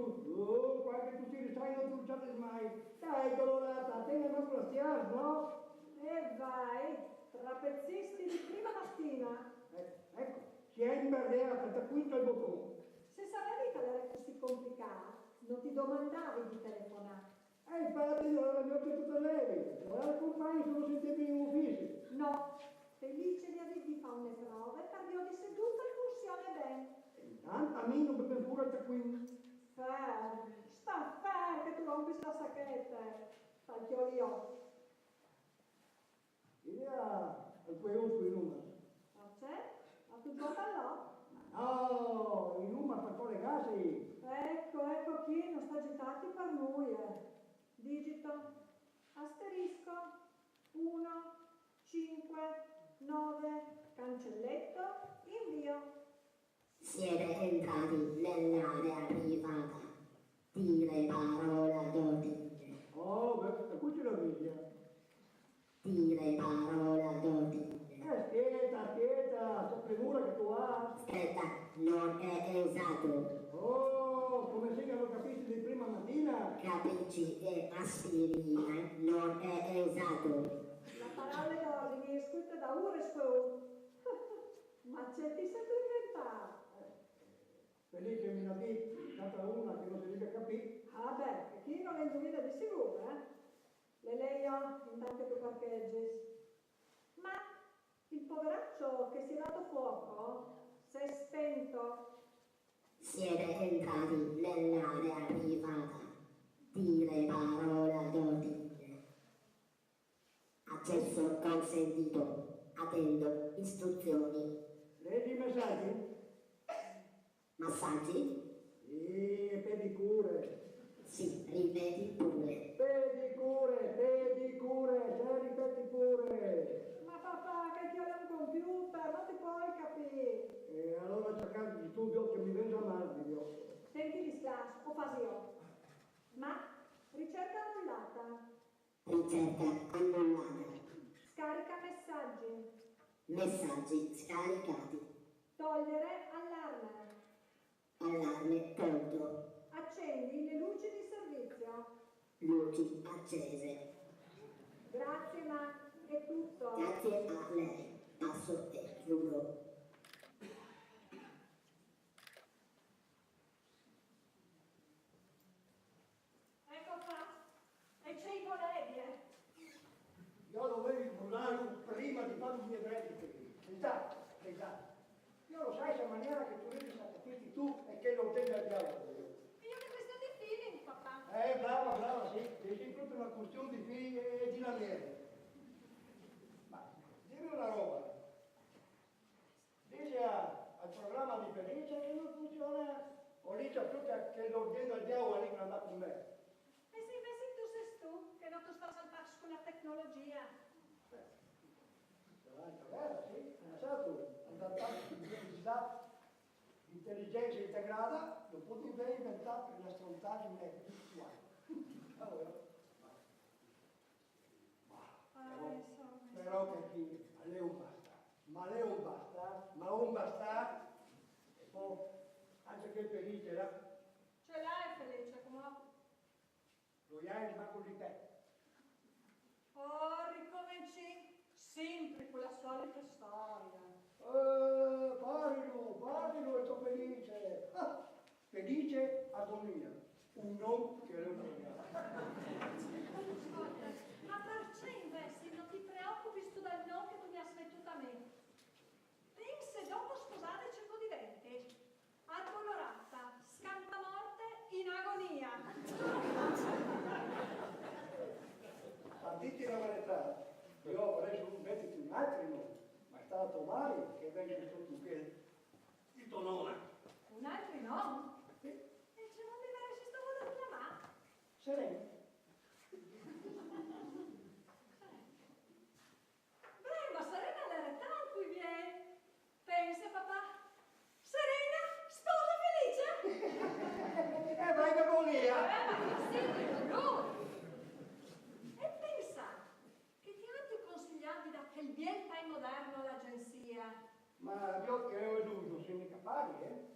tu, qualche tu ti ristai non trucciate mai. Dai, colorata, te ne non la stias, no? E vai, trapezzisti di prima mattina. Ecco, si è imbardeata, ti quinto il boccone. Se sapevi che era così complicato, non ti domandavi di telefonare. Infatti, allora mi ho chiesto lei, ora le compagne sono sentiti in ufficio. No, felice di avervi fatto le prove, per vi ho di seduta e funziona bene. Intanto a me non mi pure da qui. Sta fermo che tu rompi sta sacchetta, faccio io. Idea al tuo uso in numero. Ma c'è? Ma tu gioca là? No, in numero per collegarsi. Ecco qui, non sta agitati per noi, Digito, asterisco, 1, 5, 9, cancelletto, invio. Siete entrati nell'area privata. Dire parola d'ordine. Oh, beh, qui ce la vedi. Dire parola d'ordine. Aspetta, c'è premura che tu hai. Aspetta, non è esatto. Oh, come se che non capisci di prima mattina. Capisci che aspirina non è esatto. La parola d'ordine è scritta da Uresco. Ma c'è ti sei inventato. Felice mi ha detto, stata una che non si riesce a capire. Ah beh, e chi non le indovina di sicuro, Le leio intanto che parcheggi. Ma il poveraccio che si è dato fuoco si è spento. Siete entrati nell'area privata. Dire parola d'ordine. Accesso consentito. Attendo istruzioni. Leggi i messaggi? Massaggi? Sì, pedicure. Sì, ripeti pure. Pedicure, se ripeti pure. Ma papà, che ti ho un computer, non ti puoi capire. E allora cercate di studio che mi venga male, video. Senti gli slash, o fasi io. Ma ricerca annullata. Ricerca annullata. Scarica messaggi. Messaggi scaricati. Togliere allarme. Allarme tolto. Accendi le luci di servizio. Luci accese. Grazie, ma è tutto. Grazie a lei. Passo e chiudo. Ecco qua. E c'è i colleghi, Io dovevo mollare prima di fare i miei crediti. Esatto. Io lo sai, in maniera che tu vedi sacrifici tu e che non tenga il diavolo. Io che questione di feeling, papà. Brava, sì. È sempre una questione di figli e di lavere. Ma dimmi una roba. Dici al programma di Felice che non funziona o lì c'è più che l'ordine al diavolo lì che andrà con me. E se invece tu sei tu, che non tu stai al passo con la tecnologia. Sì, esatto, andare a intelligenza integrata, lo puoi inventare per la stronzaggine virtuale. Però che chi è un bastardo, ma un bastardo, e poi anche che Felice era, Ce l'hai Felice, come lo hai ma con di te. Oh, ricominci sempre con la solita storia. Parlo e sono felice. Felice agonia, un non che lo Ma perché invece non ti preoccupi tu dal no che tu mi hai smettuto a me? Pensi dopo sposare cerco di venti, addolorata, scampanmorte in agonia. A dirti la verità, io avrei voluto metterti un altro, ma è stato male che venga tutto che di tonona. Un altro no? Sì. E ce non mi pare si stavo da chiamare? Sereno. Beh, ma Serena l'era tanto qui viene. Pensa papà. Serena, sposa felice? Vai che volia! Ma che siete noi? E pensa che ti hanno consigliato da quel bien time moderno all'agenzia. Ma io che ho dovuto, sono capaci,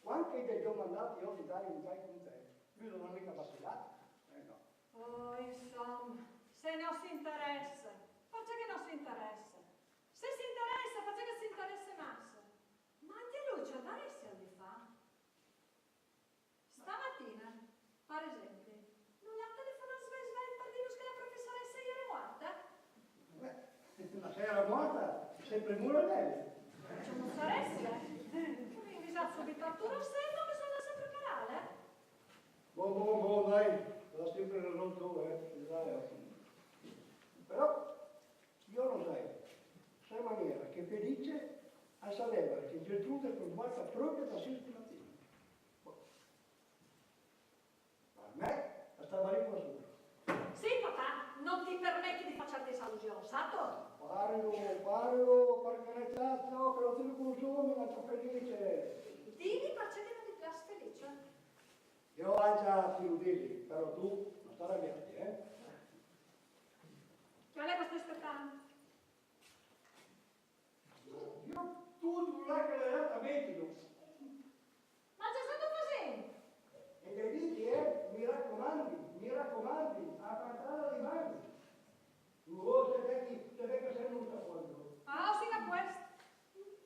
Quanti degli ho mandati io di dare un dai con te? Lui non ha mica vacillato. No. Oh, insomma, se non si interessa, faccia che non si interessa. Se si interessa, faccia che si interessa massa. Ma anche lui c'è da resti al di fa. Stamattina, per esempio, non gli ha telefonato svelto per dirci che la professoressa ieri è morta? Ma se era morta, sempre muro lei. C'è una sorella? Quindi sa subito Arturo Senno che sono sempre canale? Boh, dai, l'ha sempre ragione tu, dai. Però, io lo sai maniera che Felice a sapere che Gertrude è preoccupata proprio da sera mattina. Per me, stava lì qua sopra. Sì, papà, non ti permetti di farti esallusione, sato? Parlo, organizzato, che lo tieni consumi, ma sto felice. Dini perché non ti piace felice? Io ho già più dirli, però tu non stai arrabbiati, Che lei stai aspettando? Io tutto là che l'hai data mettilo. Ma c'è stato così? E le dici, mi raccomandi, a parlare di mani. Tu se vedi che sei venuta quando. Ah, sì, da questo.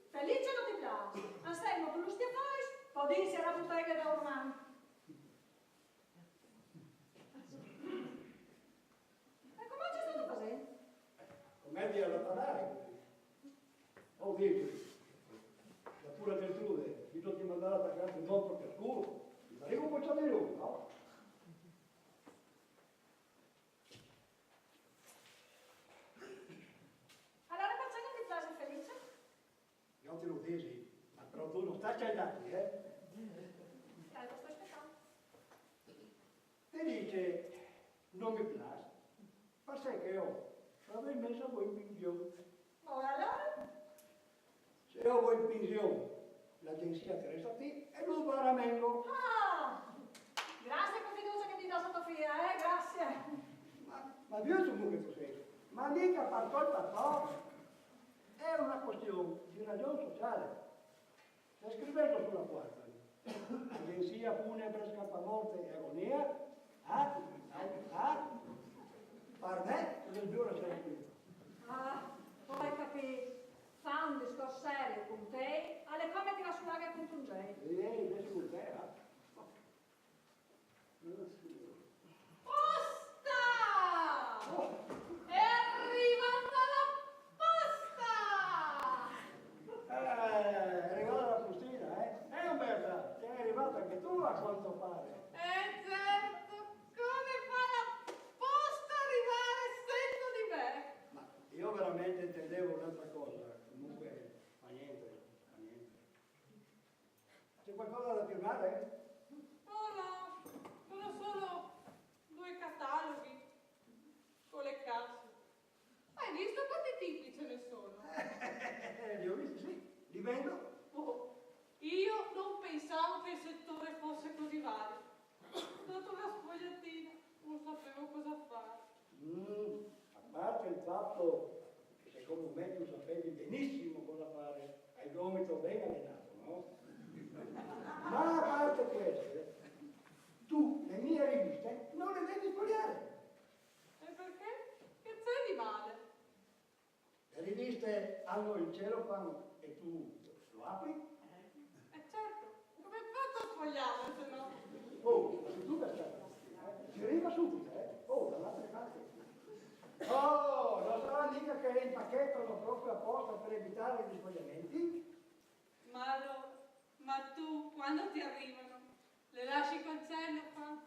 Felice non ti piace. Anselmo, tu lo stia fai? Può dirsi alla bottega da ormai. E come c'è stato così? Com'è di alla parlare così? Oh, dici, la pura Gertrude, io ti mandare attaccante un po' per culo. Ma arrivo un po' di lui, no? Allora perché non ti piace Felice? Io te lo dici, ma però tu non stai cagati, Lo sto aspettando. E dice, non mi piace, ma sai che io l'avrei messo voi in pensione. Oh, allora? Se io vuoi in pensione, l'agenzia ti resta a te e lui va a Ramengo. Ah! Grazie per fiducia che ti dà Sotofia, grazie. Ma Dio tu che tu sei, ma mica per colpa tua, è una questione di ragione sociale. Sta scrivendo sulla quarta. Agenzia funebre scappamorte e agonia, per me, del giuro c'è qui. Ah, poi capì. Fa un discorso serio con te, alle come ti va sulla che con un gay. Invece con te, Posta! È arrivata la posta! È arrivata la bustina, Umberta, ti è arrivata anche tu a quanto pare. Certo, come fa la posta arrivare essendo di me? Ma io veramente intendevo un'altra cosa, comunque, fa niente. C'è qualcosa da firmare? Oh no, sono solo 2 cataloghi con le casse. Hai visto quanti tipi ce ne sono? Li ho visti, sì. Li vendo? Oh, io non pensavo che il settore fosse così vario. Dopo una sfogliatina non sapevo cosa fare. A parte il fatto che secondo me tu sapevi benissimo cosa fare, hai gomito ben allenato, no? Ma a parte questo, tu le mie riviste non le devi spogliare. E perché? Che c'è di male? Le riviste hanno il cellophane e tu lo apri? Certo, come faccio a sfogliarle se no? Oh, ma se tu per ci arriva subito, Oh, dall'altra parte. Oh, non sarà mica che impachettano proprio apposta per evitare gli sfogliamenti? Ma tu, quando ti arrivano, le lasci col cellophane?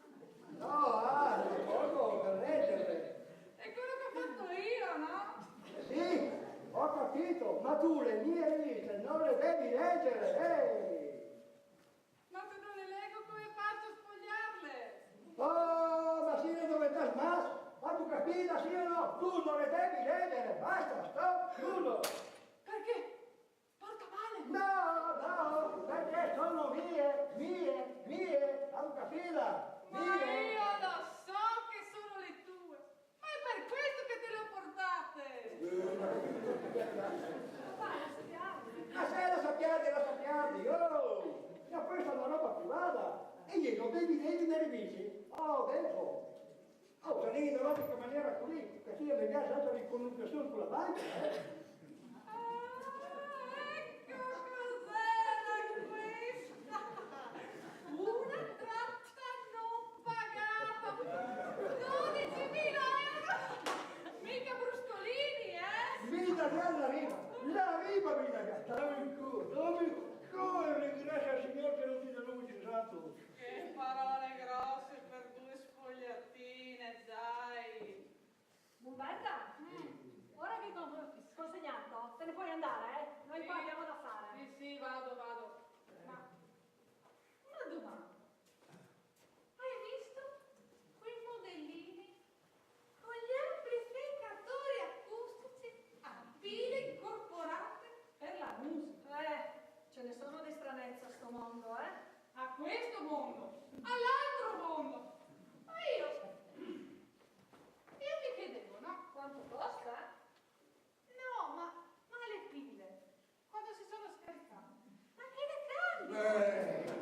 No, le porto per leggerle. È quello che ho fatto io, no? Sì, ho capito, ma tu le mie riviste non le devi leggere, Ma se non le leggo come faccio a sfogliarle? Oh, ma sì, dove sta il mas? Ma tu capita, sì o no? Tu non le devi leggere, basta, stop, chiuso. Perché? Porta male! No, perché sono mie, hanno capita, Ma mie. io lo so che sono le tue! Ma è per questo che te le ho portate! Vai, studiare. Ma se la sappiate, oh! Ma questa è una roba privata. E io non devi delle bici? Oh, adesso. Oh, se lei in questa maniera così, così mi piace anche la connessione con la banca, Ecco cos'era questa! Una tratta non pagata! 12.000 euro! Mica bruscolini, eh! Vita la viva vita gatta, dammi il cuore, ringrazio al Signore che non ti danno uccisato. Che parole grosse per due spogliatine, dai! Umberta, ora che hai consegnato, te ne puoi andare, eh? Noi qua abbiamo da fare. Sì, vado. Ma una domanda. Hai visto quei modellini con gli amplificatori acustici a pile incorporate per la musica? Ce ne sono di stranezza a sto mondo, eh? A questo mondo, all'altro mondo. Ma io mi chiedevo, no? Quanto costa? No, ma le pile, quando si sono scaricate, ma che ne cambia?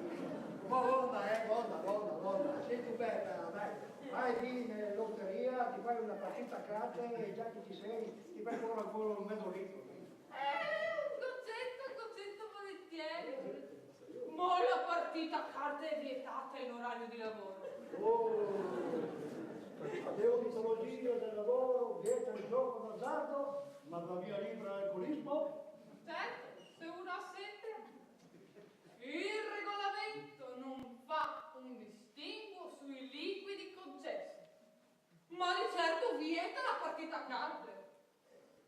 Buona. Senti bella, dai. Vai lì in lotteria, ti fai una partita a carte e già che ci sei, ti fai ancora un mezzo litro. Un goccetto volentieri. Ma la partita a carte è vietata in orario di lavoro. Oh, deontologia del lavoro, vieta il gioco d'azzardo, ma la via libera alcolismo? Certo, se uno ha sete, il regolamento non fa un distinguo sui liquidi concessi, ma di certo vieta la partita a carte.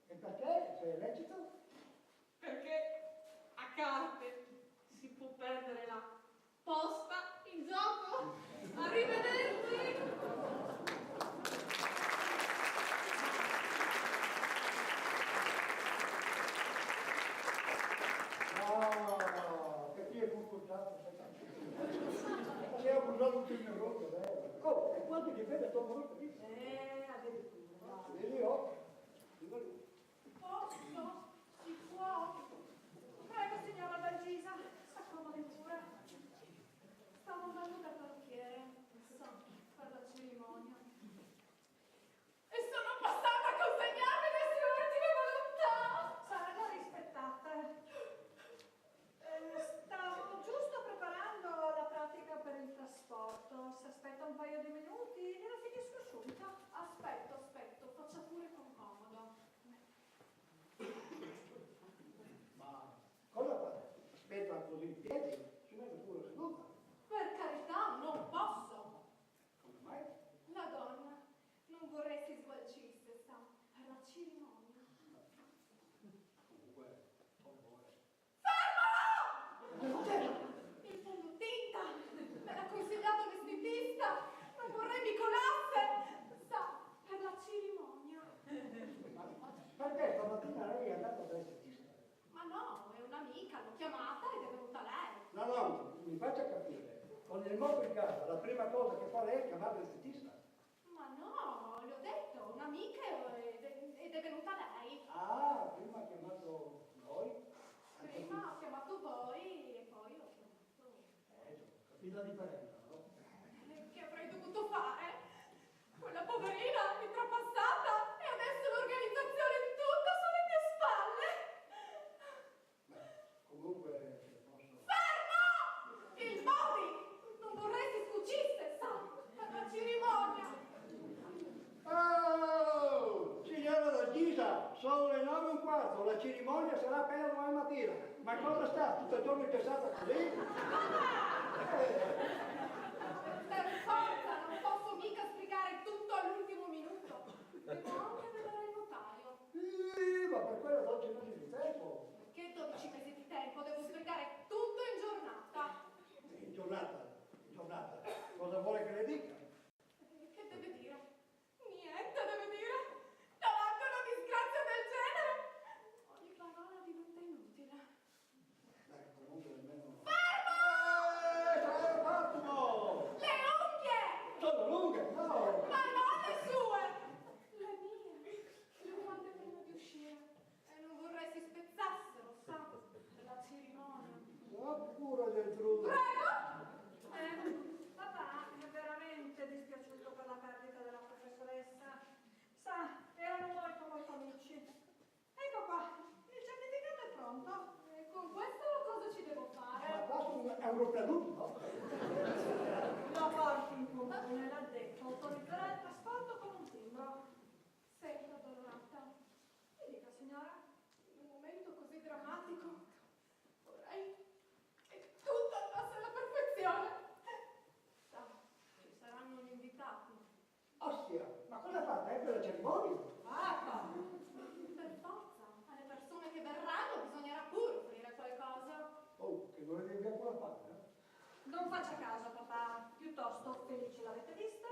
E perché? Se è lecito? Perché a carte si può perdere la posta in gioco. Arrivederci! Ah, che ti è concordato, sei abusato tutto il negozio, vero? Oh, e quanto ti vede tua morte lì? Addirittura. Vedi, oh? Posso? Si può? Prego, signora Dalgisa, s'accomodi pure. Stavo andando da parrucchiere, per la cerimonia. E sono passata a consegnarmi le sue ultime volontà! Saranno rispettate. Stavo giusto preparando la pratica per il trasporto. Se aspetta un paio di minuti, gliela finisco subito. Aspetto, faccia pure con comodo. Ma cosa fai? Aspetta così in piedi, ci mette pure seduta. Per carità, non posso. Come mai? La donna non vorrei si sgualcisse, sa, per la cerimonia. Comunque, oh, Il fondotinta me l'ha consigliato il vestitista. Non vorrei mi colasse, sa, per la cerimonia. ma perché stamattina lei è andata dal dentista? Ma no, è un'amica, l'ho chiamata ed è venuta lei. No, mi faccia capire. Con il moto in casa, la prima cosa che fa lei è chiamare il dentista. Ma no, le ho detto, un'amica ed è venuta lei. Ah, prima ha chiamato noi? Prima ho chiamato voi e poi ho chiamato... Capito la differenza, no? Che avrei dovuto fare? Quella poverina mi trapassata e adesso l'organizzazione di tutto sulle mie spalle. Beh, comunque, se posso... Fermo! Il Bobby! Non vorrei si sfuggisse, sa, per la cerimonia. Oh, signora Dalgisa, sono le 9:15, la cerimonia sarà per domani mattina. Ma cosa sta? Tutto il giorno intestata così? Per forza, non posso mica sbrigare tutto all'ultimo minuto. Devo anche vedere il notaio. Ma per quello 12 mesi di tempo. Perché 12 mesi di tempo? Devo sbrigare tutto in giornata. In giornata. Cosa vuole che le dica? Che deve dire? Niente deve dire. Davanti a una disgrazia del genere, ogni parola diventa inutile. Comunque almeno... Fermo! euro perduti, no? Lo porti in comune, l'ha detto, autorizzerà il trasporto con un timbro. Senta, Addolorata, mi dica, signora, in un momento così drammatico vorrei che tutto andasse alla perfezione. Sa, ci saranno gli invitati. Ostia, ma cosa fa? Per la cerimonia? Papà! Per forza, alle persone che verranno bisognerà pure offrire qualcosa. Oh, che volete via con la palla, no? Non faccia caso, papà. Piuttosto, Felice l'avete vista?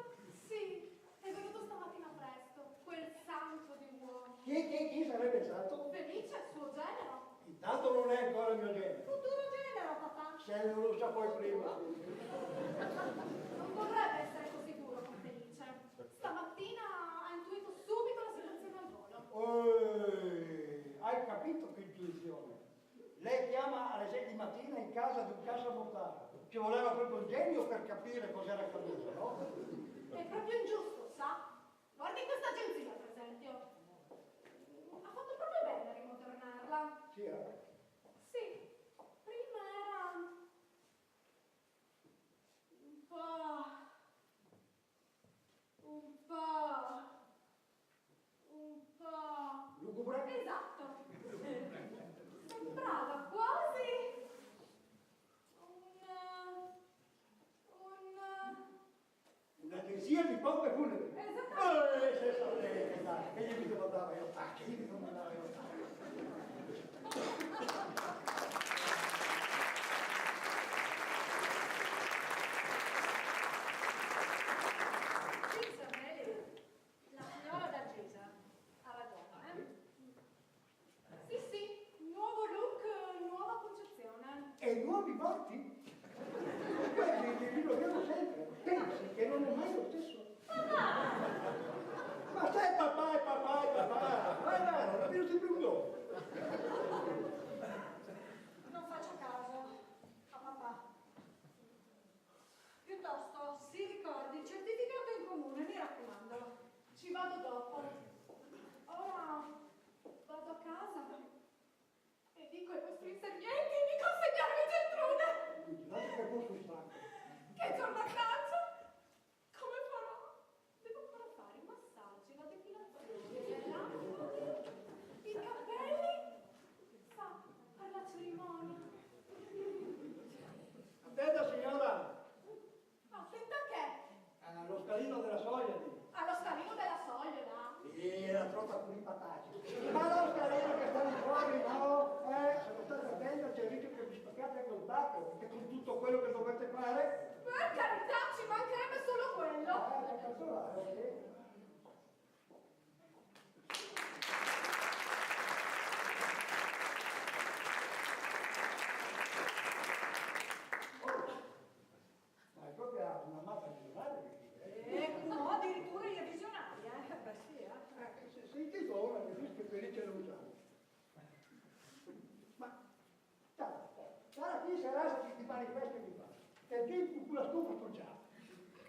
Sì, è venuto stamattina presto, quel santo di uomo. Chi sarebbe stato? Felice è il suo genero. Intanto non è ancora il mio genere. Futuro genero, papà. Se non lo sa poi prima. Non dovrebbe essere così duro con Felice. Stamattina ha intuito subito la situazione al volo. Hai capito che intuizione? Lei chiama alle 6 di mattina in casa di un cassamontano. Ci voleva proprio un genio per capire cos'era accaduto, no? È proprio ingiusto, sa? Guardi questa agenzia, per esempio. Ha fatto proprio bene a rimodernarla. Sì, eh? Sì, prima era un po'... Lugubre? Esatto. Sembrava quasi Un'agenzia di pompe funebri. Esattamente. Se sapete, dai, che gli mi domandava io, che gli mi domandava io. Sì, Samuele, la signora d'Argesa ha ragione, Sì, sì, nuovo look, nuova concezione. E i nuovi morti? Quelli li ritroviamo sempre. Pensi che non è mai lo stesso? Ma sai papà e papà e papà? Ma è vero, non vedo sempre un dopo. Non faccia caso a papà. Piuttosto si ricordi il certificato in comune, mi raccomando. Ci vado dopo. Ora vado a casa e dico ai vostri inservienti di consegnarmi Geltrude. Vigilate che posso stanco. Che giorno a caccia? Come farò? Devo ancora fare i massaggi, la depilazione, le labbra, i capelli. Sa, per la cerimonia. Attenta signora, Attenta che? lo scalino della soglia lì. Allo scalino della soglia, là. Sì, la trota con i patacci. Ma lo scalino che sta lì fuori, no? Se non state attento c'è il rischio che vi spaccate anche il bacco, perché con tutto quello che dovete fare... Per carità, ci mancherebbe solo quello. Che calcolare, sì. Ma è proprio una mappa visionaria che dice, No, addirittura io visionaria, beh sì, Se il titolo ora mi dice che Felice lo usavo. Ma, sarà qui sarà se ti manifesta di fa. Che qui con la stufa conciata.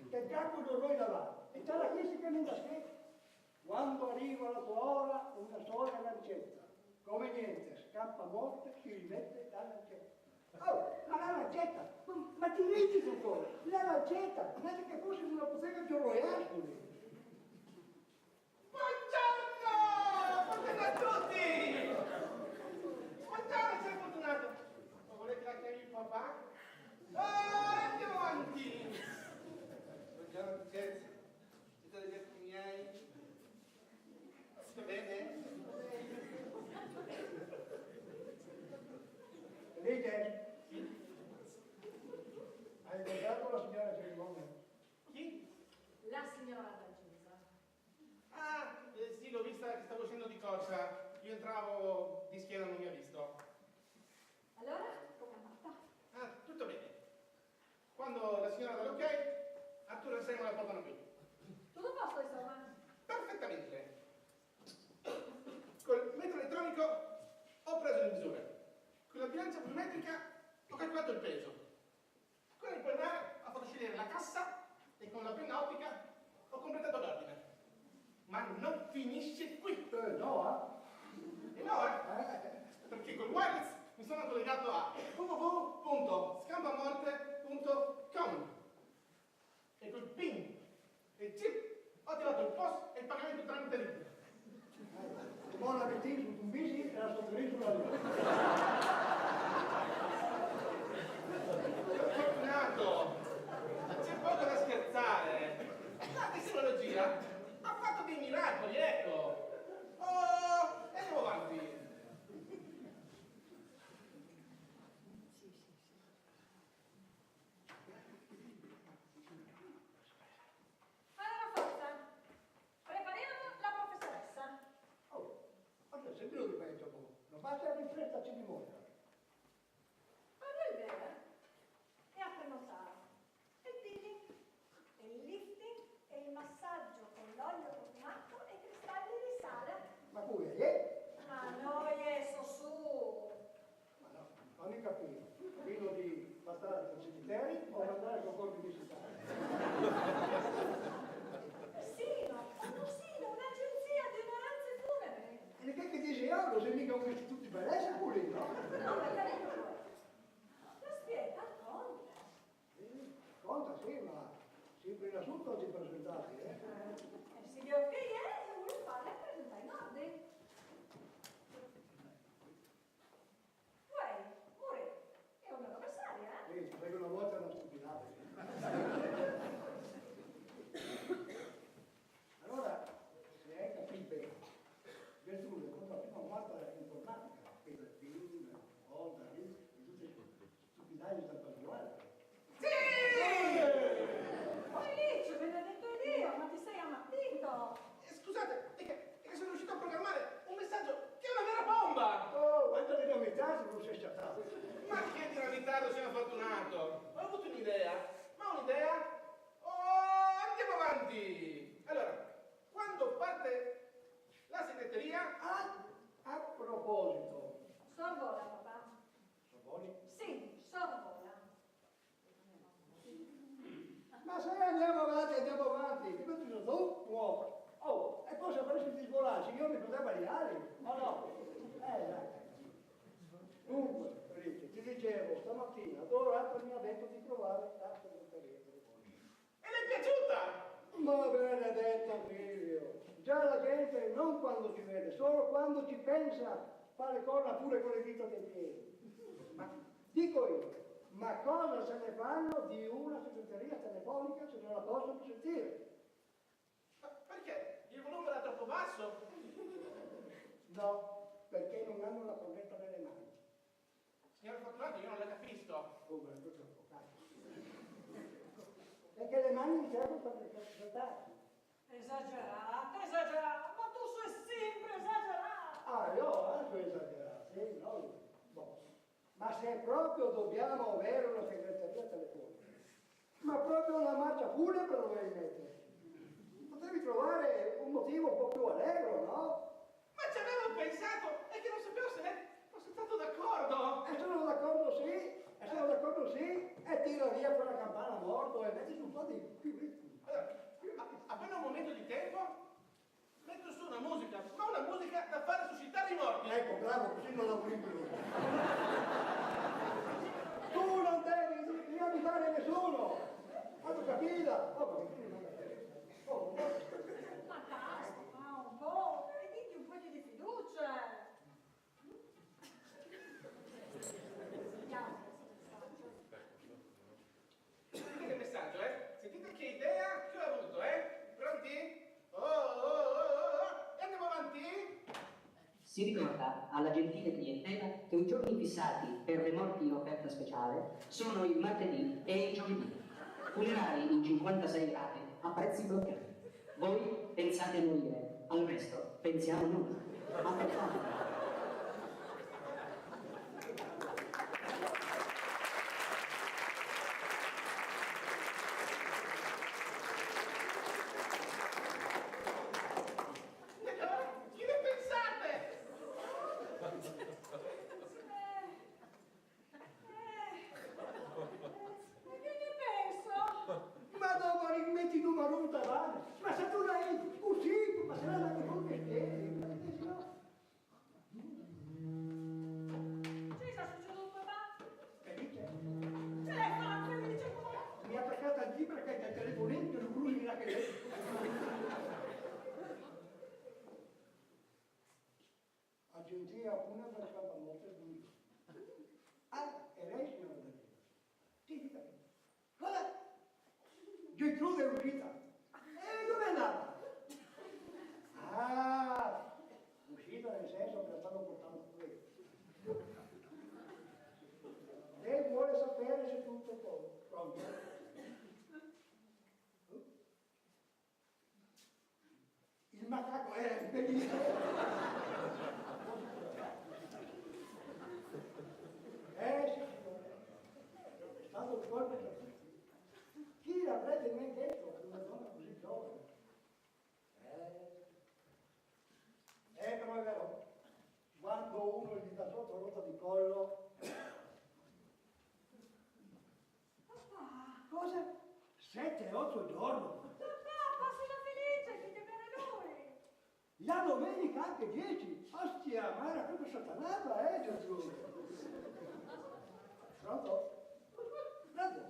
Che capo non vuoi lavare. E sarà qui si chiama da scherzo. Quando arriva la tua ora, una sola lancetta. Come niente, scappa morte, si rimette la lancetta. Oh, ma la lancetta! Ma ti ridi dottore? La lancetta! Non è che fosse una bottega di Royale. Buongiorno! Buongiorno a tutti! Buongiorno, sei fortunato! Ma volete la chiave il papà? Andiamo avanti! Buongiorno, Vincenzo. Siete degli amici miei? Sta bene? Felice? Hai incontrato la signora cerimonia? Chi? la signora d'Argesa. Ah, sì, l'ho vista che stavo uscendo di corsa. Io entravo di schiena, non mi ha visto. Allora, com'è andata? Ah, tutto bene. Quando la signora dà l'ok, Arturo e Simon la portano qui. Tutto a posto, insomma? Perfettamente. Col metro elettronico ho preso le misure. Con la bilancia plurimetrica ho calcolato il peso. Con il polmare ho fatto scegliere la cassa e con la penna ottica ho completato l'ordine. Ma non finisce qui. No, E no, perché col wireless mi sono collegato a www.scampamorte tutto oggi presentati, Signor che è, vuole fare presentare in ordine. Uè, Muri, è una avversaria, Sì, perché una volta era una stupidata. Allora, se hai capito bene, Gertrude, quando la prima volta era informatica, per il film, volta, lì, e tutte le stupidaggini del pasquale. Felice, benedetto Dio, ma ti sei ammattito. Scusate, è che sono riuscito a programmare un messaggio che è una vera bomba! Oh, quanta dinamità se non sei sciattato. Ma che dinamitardo sono fortunato! Ho avuto un'idea, ma un'idea? Oh, andiamo avanti! Allora, quando parte la segreteria? A proposito, Sorvola, papà. Savoni, Sì, sorvola. ma se andiamo avanti, che tu sono tu, uomo. Oh, e poi se avresti di svolare, io mi poteva liare, o no? Dai. Dunque, Felice, ti dicevo, stamattina Dorato mi ha detto di provare la segreteria telefonica. E le è piaciuta? Ma benedetto figlio, già la gente non quando ci vede, solo quando ci pensa fa le corna pure con le dita dei piedi. Ma dico io, ma cosa se ne fanno di una segreteria telefonica se non la possono sentire? Ma perché? Il volume era troppo basso? No, perché non hanno la cornetta nelle mani. Signor Fortunato, io non la capisco. Come tutto avvocato. Perché le mani mi servono per le trattati. Esagerato, ma tu sei sempre esagerato. Ah, io anche esagerato, sì, no? Boh. Ma se proprio dobbiamo avere una segreteria telefonica, ma proprio una marcia funebre dovevi mettere. Potevi trovare un motivo un po' più allegro, no? Ma ci avevo pensato, è che non sapevo se ne fosse stato d'accordo. E sono d'accordo sì, e tira via quella campana a morto e metti su un po' di più ritmo. Allora, appena un momento di tempo, metto su una musica, ma una musica da fare suscitare i morti. Ecco, bravo, così non lavori più. Tu non devi aiutare nessuno! Hanno capito? Oh, ma che non è? Oh, Ma basta, fa un po', e diti un po' di fiducia. Andiamo. Sentite che messaggio, Sentite che idea che ho avuto, Pronti? E andiamo avanti? Si ricorda alla gentile clientela che i giorni fissati per le morti in offerta speciale sono il martedì e il giovedì. Funerali in 56 rate a prezzi bloccati. Voi pensate a morire, al resto pensiamo noi. Aspettate. Chi ne pensate? E che ne penso? ma dopo rimetti il numero un davanti. Ma se tu l'hai uscito, ma se l'hai anche con te stessi, no? Sì, sta succedendo papà? Felice? Ce l'hai fatta, felice papà? Mi ha attaccata al libro che il telefonetto e lo bruci là che lei. Agenzia una per scampa morte di e lei signora Daniela? Sì, dica. Cosa? Gertrude è uscita. E dove è andata? Ah, uscita nel senso che la stanno portando qui. Lei vuole sapere se tutto è pronto. Il macaco è bellissimo. Sì, signore. È stato il colpo per tutti. Chi l'avrebbe mai detto che una donna così giovane? Però è vero, quando uno gli dà sotto rotta di collo. Papà, Cosa? 7-8 giorni? papà, passi la felice, che bene lui. La domenica anche 10. Ostia, ma era proprio satanata, Gesù. Pronto? Pronto?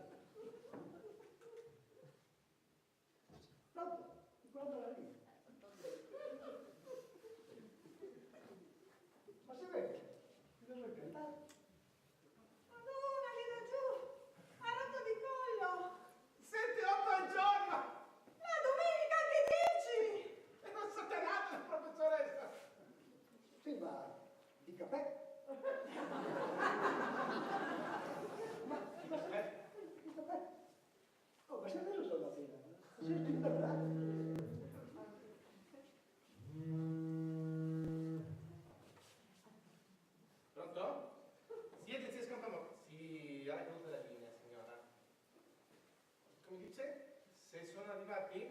dice? Se sono arrivati?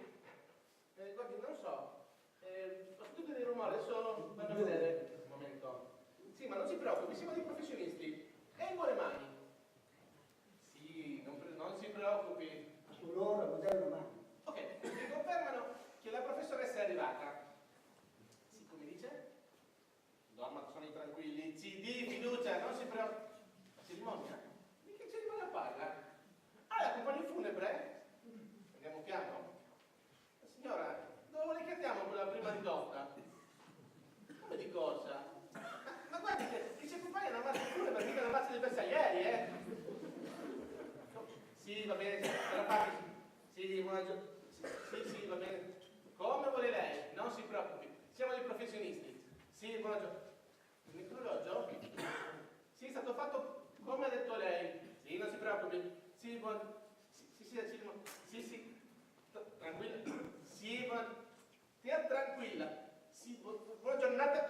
Guardi, non so. Ho sentito dei rumori, adesso vanno a vedere. Un momento. Sì, ma non si preoccupi, siamo dei professionisti. E in buone mani. Sì, non si preoccupi. A sull'ora, modello una mano. Ok, mi confermano che la professoressa è arrivata. Sì, come dice? Dorma, sono tranquilli. Ci di fiducia, non si preoccupi. La cerimonia? Di che cerimonia parla? Ah, la compagnia funebre? Andiamo piano? Signora, dove vuole che andiamo con la prima ridotta? Come di cosa? Ma guardi che ci accompagna una marcia funebre, mica una marcia dei bersaglieri, eh? Sì, va bene, sarà fatti. Sì, sì, va bene. Come vuole lei, non si preoccupi. Siamo dei professionisti. Sì, buongiorno. Il necrologio? Sì, è stato fatto come ha detto lei. Sì, non si preoccupi. Sì, tranquilla. Sì, stia tranquilla. Sì, buona giornata.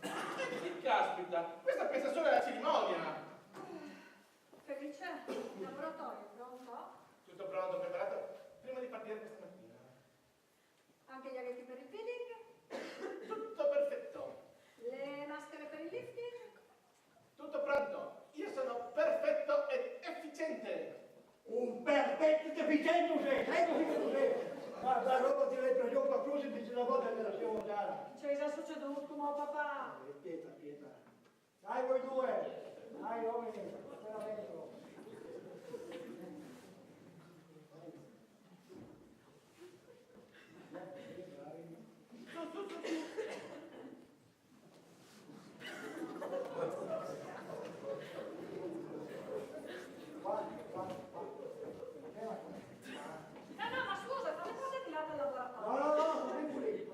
Che caspita, questa pensa solo alla cerimonia. Felice, il laboratorio pronto? Tutto pronto, preparato? Prima di partire questa mattina. Anche gli aghetti per il feeding? Tutto perfetto. Le maschere per il lifting? Tutto pronto. Io sono perfetto ed efficiente. Un perfetto deficiente sei, sai così che tu sei. Ma la roba ti l'hai preso qua così dice una volta che la siamo già. C'è già succeduto, papà? Pietà, pietà. Dai voi due, dai uomini, appena dentro. No, ma scusa, fate cosa di là del laboratorio? No, non è pulito.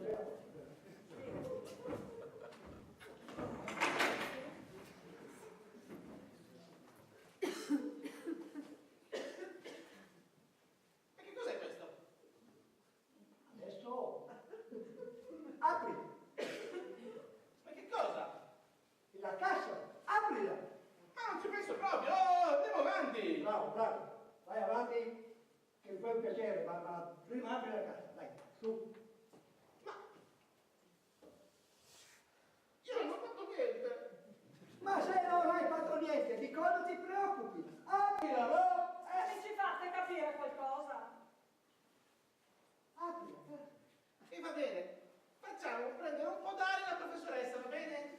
E che cos'è questo? Adesso apri Ma che cosa? la cassa, aprila. Ah, non ci penso proprio. Oh, andiamo avanti. Bravo, bravo. Vai avanti, che mi fai un piacere, ma prima apri la cassa, dai, su. Ma io non ho fatto niente. Ma se non hai fatto niente, di cosa ti preoccupi? Aprila, no? Se ci fate capire qualcosa? Aprila. E va bene. Facciamo prendere un po' d'aria alla professoressa, va bene?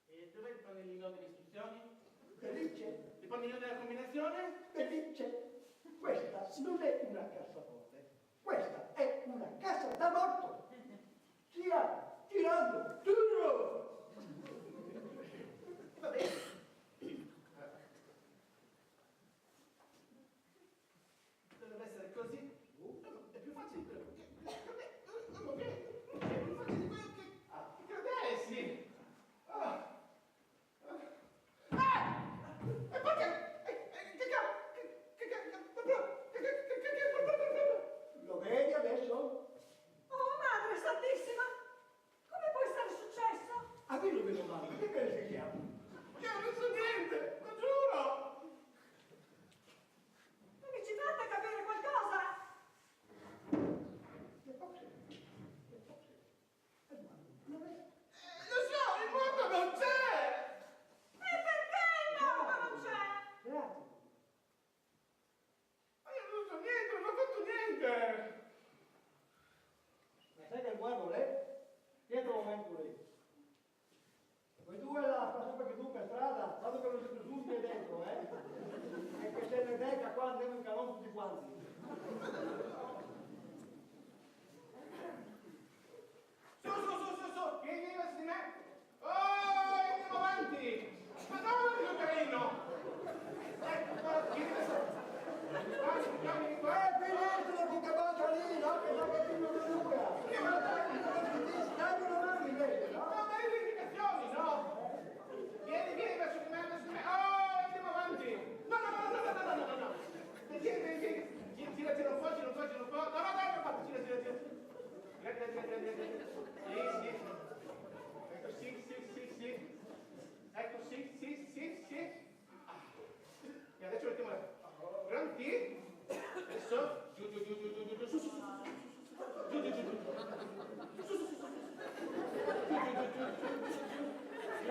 E dov'è il pannellino delle istruzioni? Felice, Il pannellino della combinazione? felice. Questa non è una cassaforte, questa è una cassa da morto. Stia tirando duro. Va bene. Dovrebbe essere così. È più facile di quello che... Va bene. È più facile di quello che credessi. E poi Lo vedi adesso? Oh, madre santissima! Come può essere successo? A me lo vedo male, che me ne sentiamo? io non so niente, lo giuro. Non mi ci fate capire qualcosa? Lo so, il mondo non c'è. E perché il mondo non c'è? Grazie. Ma io non so niente, non ho fatto niente. Ma sai che guardo lei? Dietro un momento lì. Voi due la passate che tu per strada, dato che non siete giusti e dentro, E che se ne becca qua andiamo in calon tutti quanti. Su, vieni verso di me. Oh, andiamo avanti. Ma dove è il carino? Ecco, vieni verso. Vieni qua. Finestra di caboccia lì, no? Che non è più una lunga. Dai una mano invece, no? No, dai le indicazioni, no? Vieni verso di me. Oh, andiamo avanti. No. Vieni, tira un po'. No, fatto, tira. Sì.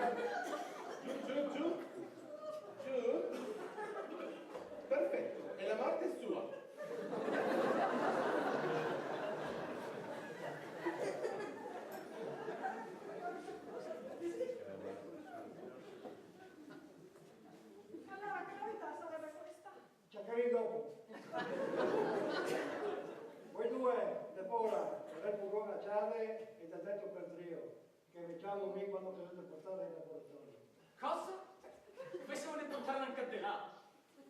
Giù, giù, giù. Perfetto, e la morte è sua. Allora, che novità sarebbe questa? Ciaccherini dopo. Voi due, Deborah, avrete un buon acciare e da detto per trio, che facciamo me quando dovete portare in laboratorio. Cosa? Pensavo di portarla anche a te là.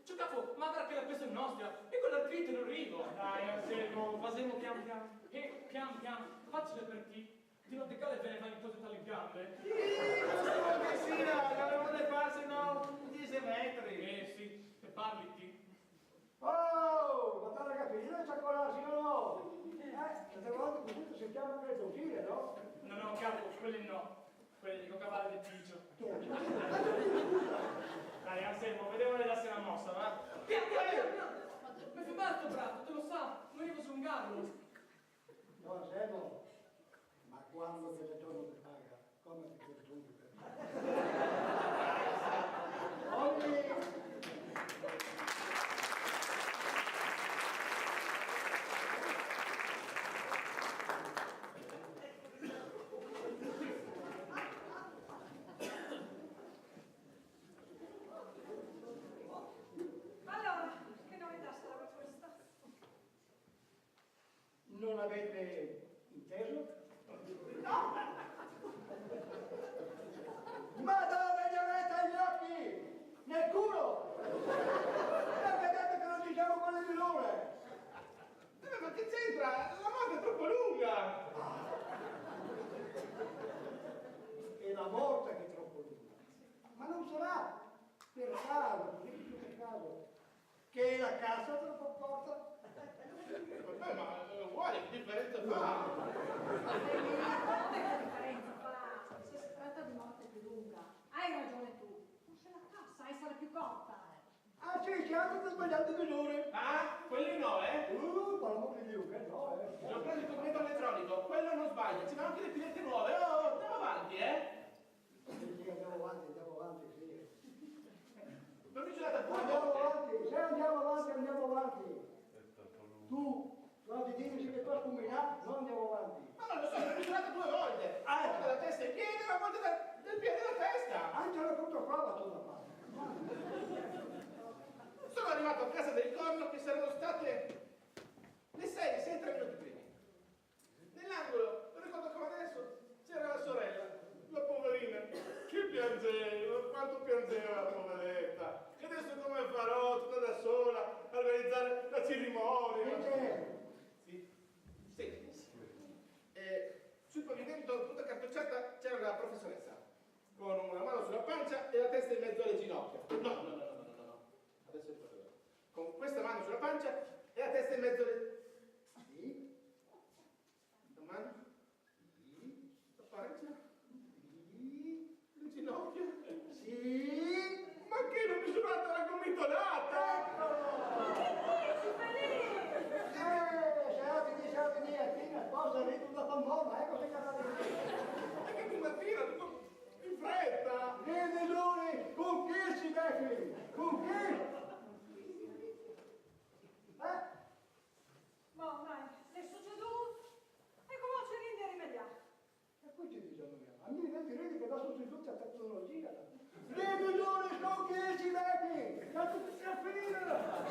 Ciò capo, ma guarda che la peste è nostra, e con l'artrite non arrivo. Dai, Anselmo, facciamo pian piano. E pian piano, facile per ti. Di notte cale ve ne vai in tutte le gambe. Sì, che sia, non ne farsi no 10 metri. Sì, e parli ti. Oh, ma te la capire, ciaccolarsi o no? Certe volte così si chiama anche il uscire, no? No, capo, quelli no. Quelli dico cavallo del tigio. Dai, Anselmo, vediamo le darsi una mossa, va? Pian piano! Mi fa male sto braccio, te lo sa, non io su un gallo. No, Semo, ma quando te ne torno ti paga, come ti fortuni per Allora, che novità sarebbe questa? Non avete inteso? Ma dove gli avete gli occhi? Nel culo! E vedete che non diciamo quelle misure! Ma che c'entra? La morte è troppo lunga. E la morte che è troppo lunga. Ma non sarà per caso, così più per caso, che la cassa te lo porta? Vabbè, ma uguale, che differenza fa? Che differenza fa? Se si tratta di morte più lunga, hai ragione tu. Forse la cassa essere più corta. Ah sì, siamo sbagliate misure! Ah, quelli no, eh? Per l'amore di Dio, che no, Ho preso il documento elettronico, quello non sbaglia, ci vanno anche le pilette nuove. Oh, andiamo avanti, eh? Sì, andiamo avanti, sì. Non mi girate pure Andiamo avanti, se andiamo avanti. Tu, quando ti dici che tu hai combinato, non andiamo avanti. Ma non lo so, l'ho misurata 2 volte. Una volta dalla testa ai piedi, una volta dal piede alla testa. Anche la controprova tu la fai. Sono arrivato a casa del corno che saranno state le 6, 6 3 minuti prima. Nell'angolo, non ricordo come adesso, c'era la sorella, la poverina, che piangeva, quanto piangeva la poveretta. E adesso come farò, tutta da sola, a organizzare la cerimonia? Sì. Sì. Sul pavimento, tutta cartocciata, c'era la professoressa, con una mano sulla pancia e la testa in mezzo alle ginocchia. No. Adesso ricordo. Con questa mano sulla pancia e la testa in mezzo alle... Sì. La mano? Sì. La pancia? Sì. Le ginocchia? Sì. Ma che l'ho misurata la gomitolata? Ma che dici, Felice? Sciatini, appena sposa, rito da famosa, ecco che cazzo E che tu mattina, tutto in fretta. le misure, con chi si becchi? Con chi? Ma dai, è succeduto e come ci rende a rimediare? E qui ci diciamo io. A me direi che adesso si tutta tecnologia. Le misure, con chi si becchi? Ma tu ti sei finita?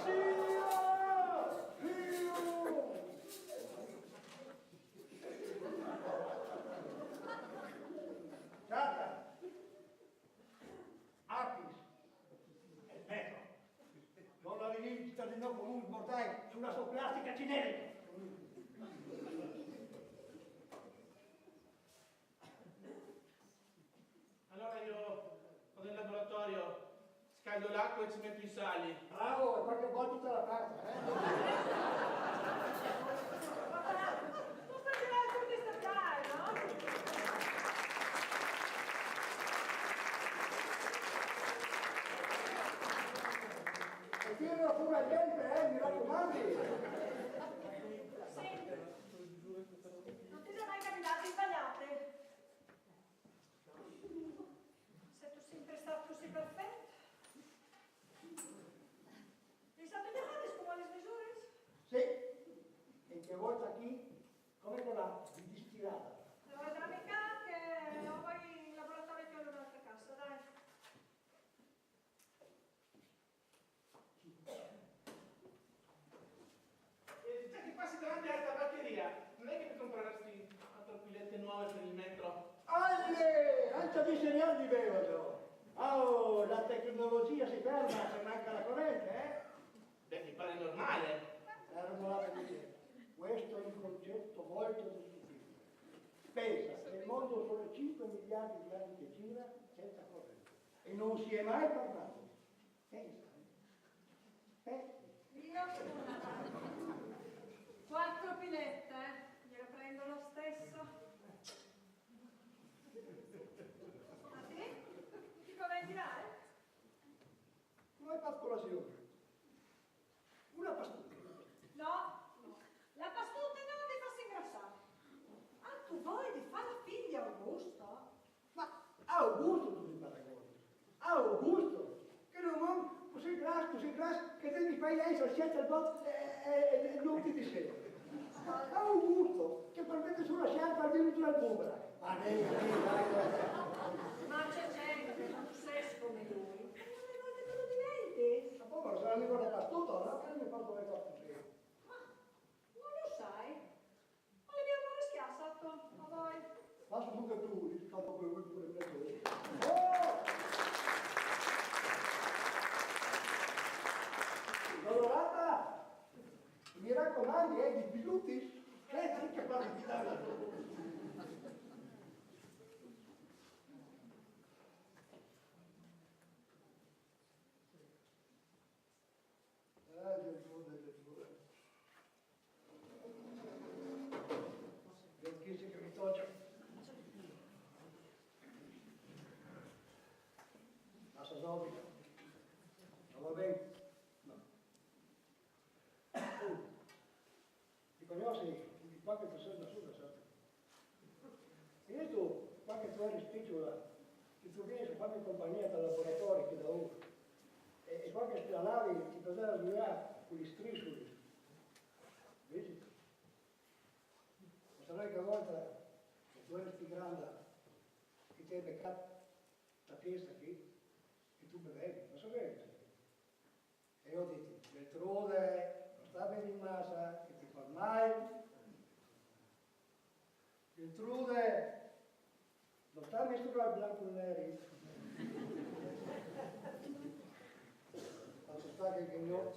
Ciata. Apis. Ecco. Non la rivincita di nuovo come un mortai sulla sua plastica cinese. Allora io vado in laboratorio, scaldo l'acqua e ci metto i sali. Bravo, e qualche volta te la parte, Non facevai per distaccare, no? E tirano pure a gente, mi raccomandi. Senti, non ti sei mai capitati sbagliate? di bevono. Oh, la tecnologia si ferma se manca la corrente, eh? Beh, mi pare normale. Fermolate di te. Questo è un concetto molto discutibile. Pensa che il mondo sono 5 miliardi di anni che gira senza corrente. E non si è mai parlato. Pensa. Io 4 pilette, glielo prendo lo stesso. A te? Ti conviene tirare? Non hai fatto colazione. Una pastuta. No, la pastuta non ti fa ingrassare. Ah, tu vuoi di fare la figlia Augusto? Ma a Augusto tu mi paragoni. A Augusto, che non è così grasso che te mi fai essere scelta il bot e non ti disegno. A Augusto, che permette sulla scelta al diritto del boomerang. Ma dai. Ma c'è gente, non sei come lui. E non le volte che lo diventi? Ma poi sarà mica una pastuta, no? Che mi porto le pattute? Ma non lo sai. Ma le mie amore schiassatto, a voi. Lascia tu che tu, il fatto che vuoi pure me. Oh! Colorata, mi raccomandi, di piluti, che parli di dare. Io chiesto che mi toccia. Passa soldi. Non va bene? No. Ti conosci di qualche persona da sola, sai? E tu, qualche tua rispicciula, che tu vieni su qualche compagnia da laboratorio che da uno, e qualche stranavi ti poteva arrivare con gli striscioli. Vedi? Ma sarà che a volte, se tu eri più grande, che ti hai beccato la festa qui, e tu bevevi, ma sapevi? E io ho detto, Gertrude, non sta bene in massa, che ti fa male. Gertrude, non sta a misturare bianco e neri. Fatto sta che il io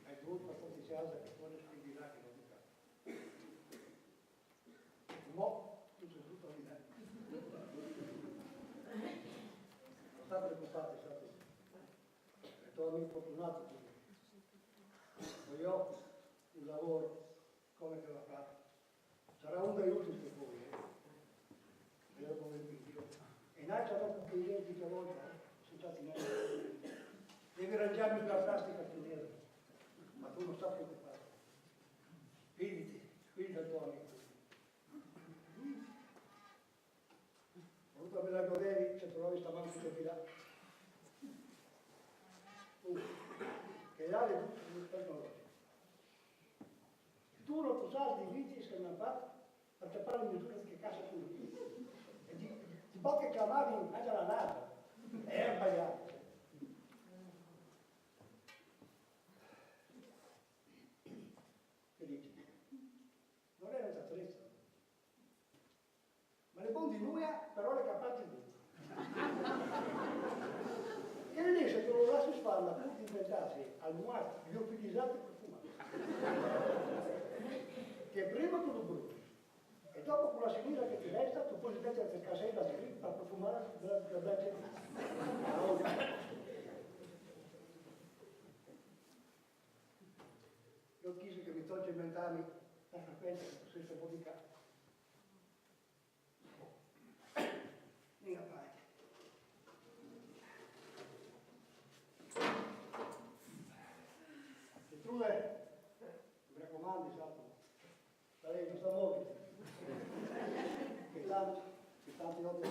hai dovuto abbastanza casa che poi spieghi là che non mi fa. Mo, tu sei tutto a Milano. Non sta preoccupato, state. È tuo amico fortunato tu. Io un lavoro come te l'ha fatto. Sarà uno degli ultimi che poi, vedo come il video. E nasce dopo che i denti che voglio, sono stati neri. Devi arrangiarmi una plastica più nera, ma tu non sai che fare. Fidati del tuo amico. Ho avuto a me la godevi, se trovi stamattina che ti là. Che là le tutte tecnologiche. Tu non tu sai di viti che mi hanno fatto per tappare le misure che casa tu. E ti bocche chiamavi in mezzo alla nave. È sbagliato. Che dici? Non è una trezza. Ma le buone di lui però le capaci di che ne dice che lo lasci spalla pur di inventarsi al nuovo liofilizzati profumati. Che prima tu lo bruci e dopo con la sinistra che ti resta tu puoi mettere il casella di lì per profumare la biancheria. Io chiedo che mi tolga i mentali la frequenza che senza modificare. Vieni a fare. Gertrude, mi raccomando, esatto. Lei non sta mobile. Che tanti notti.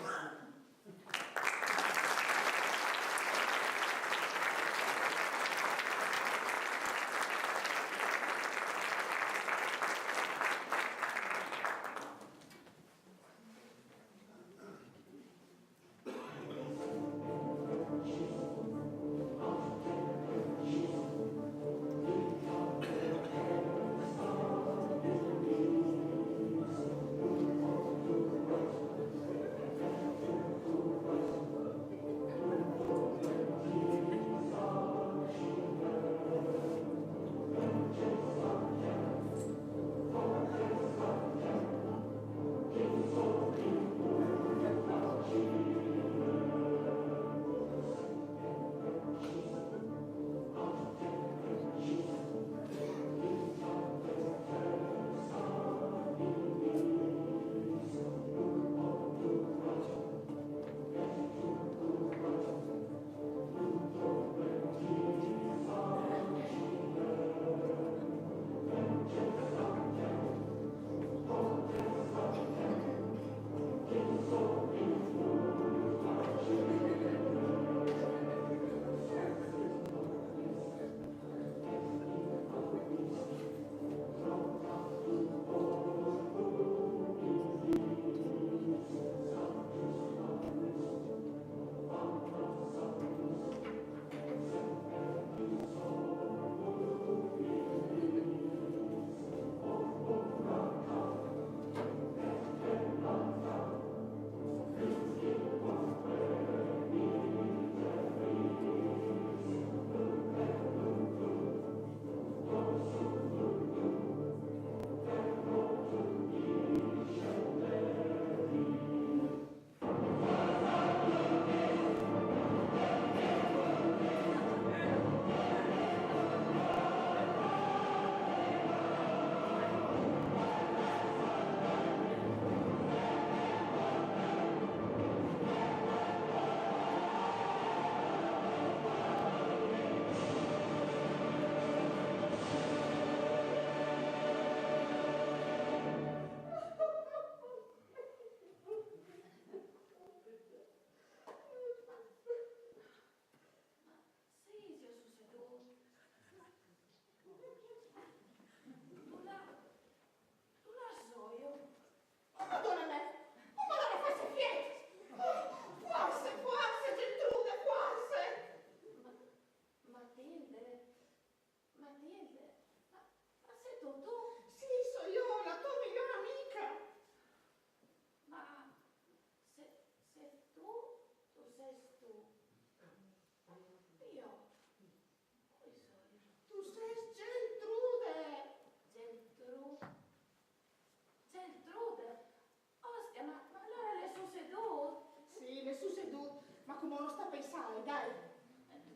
Ma come non sta a pensare, dai.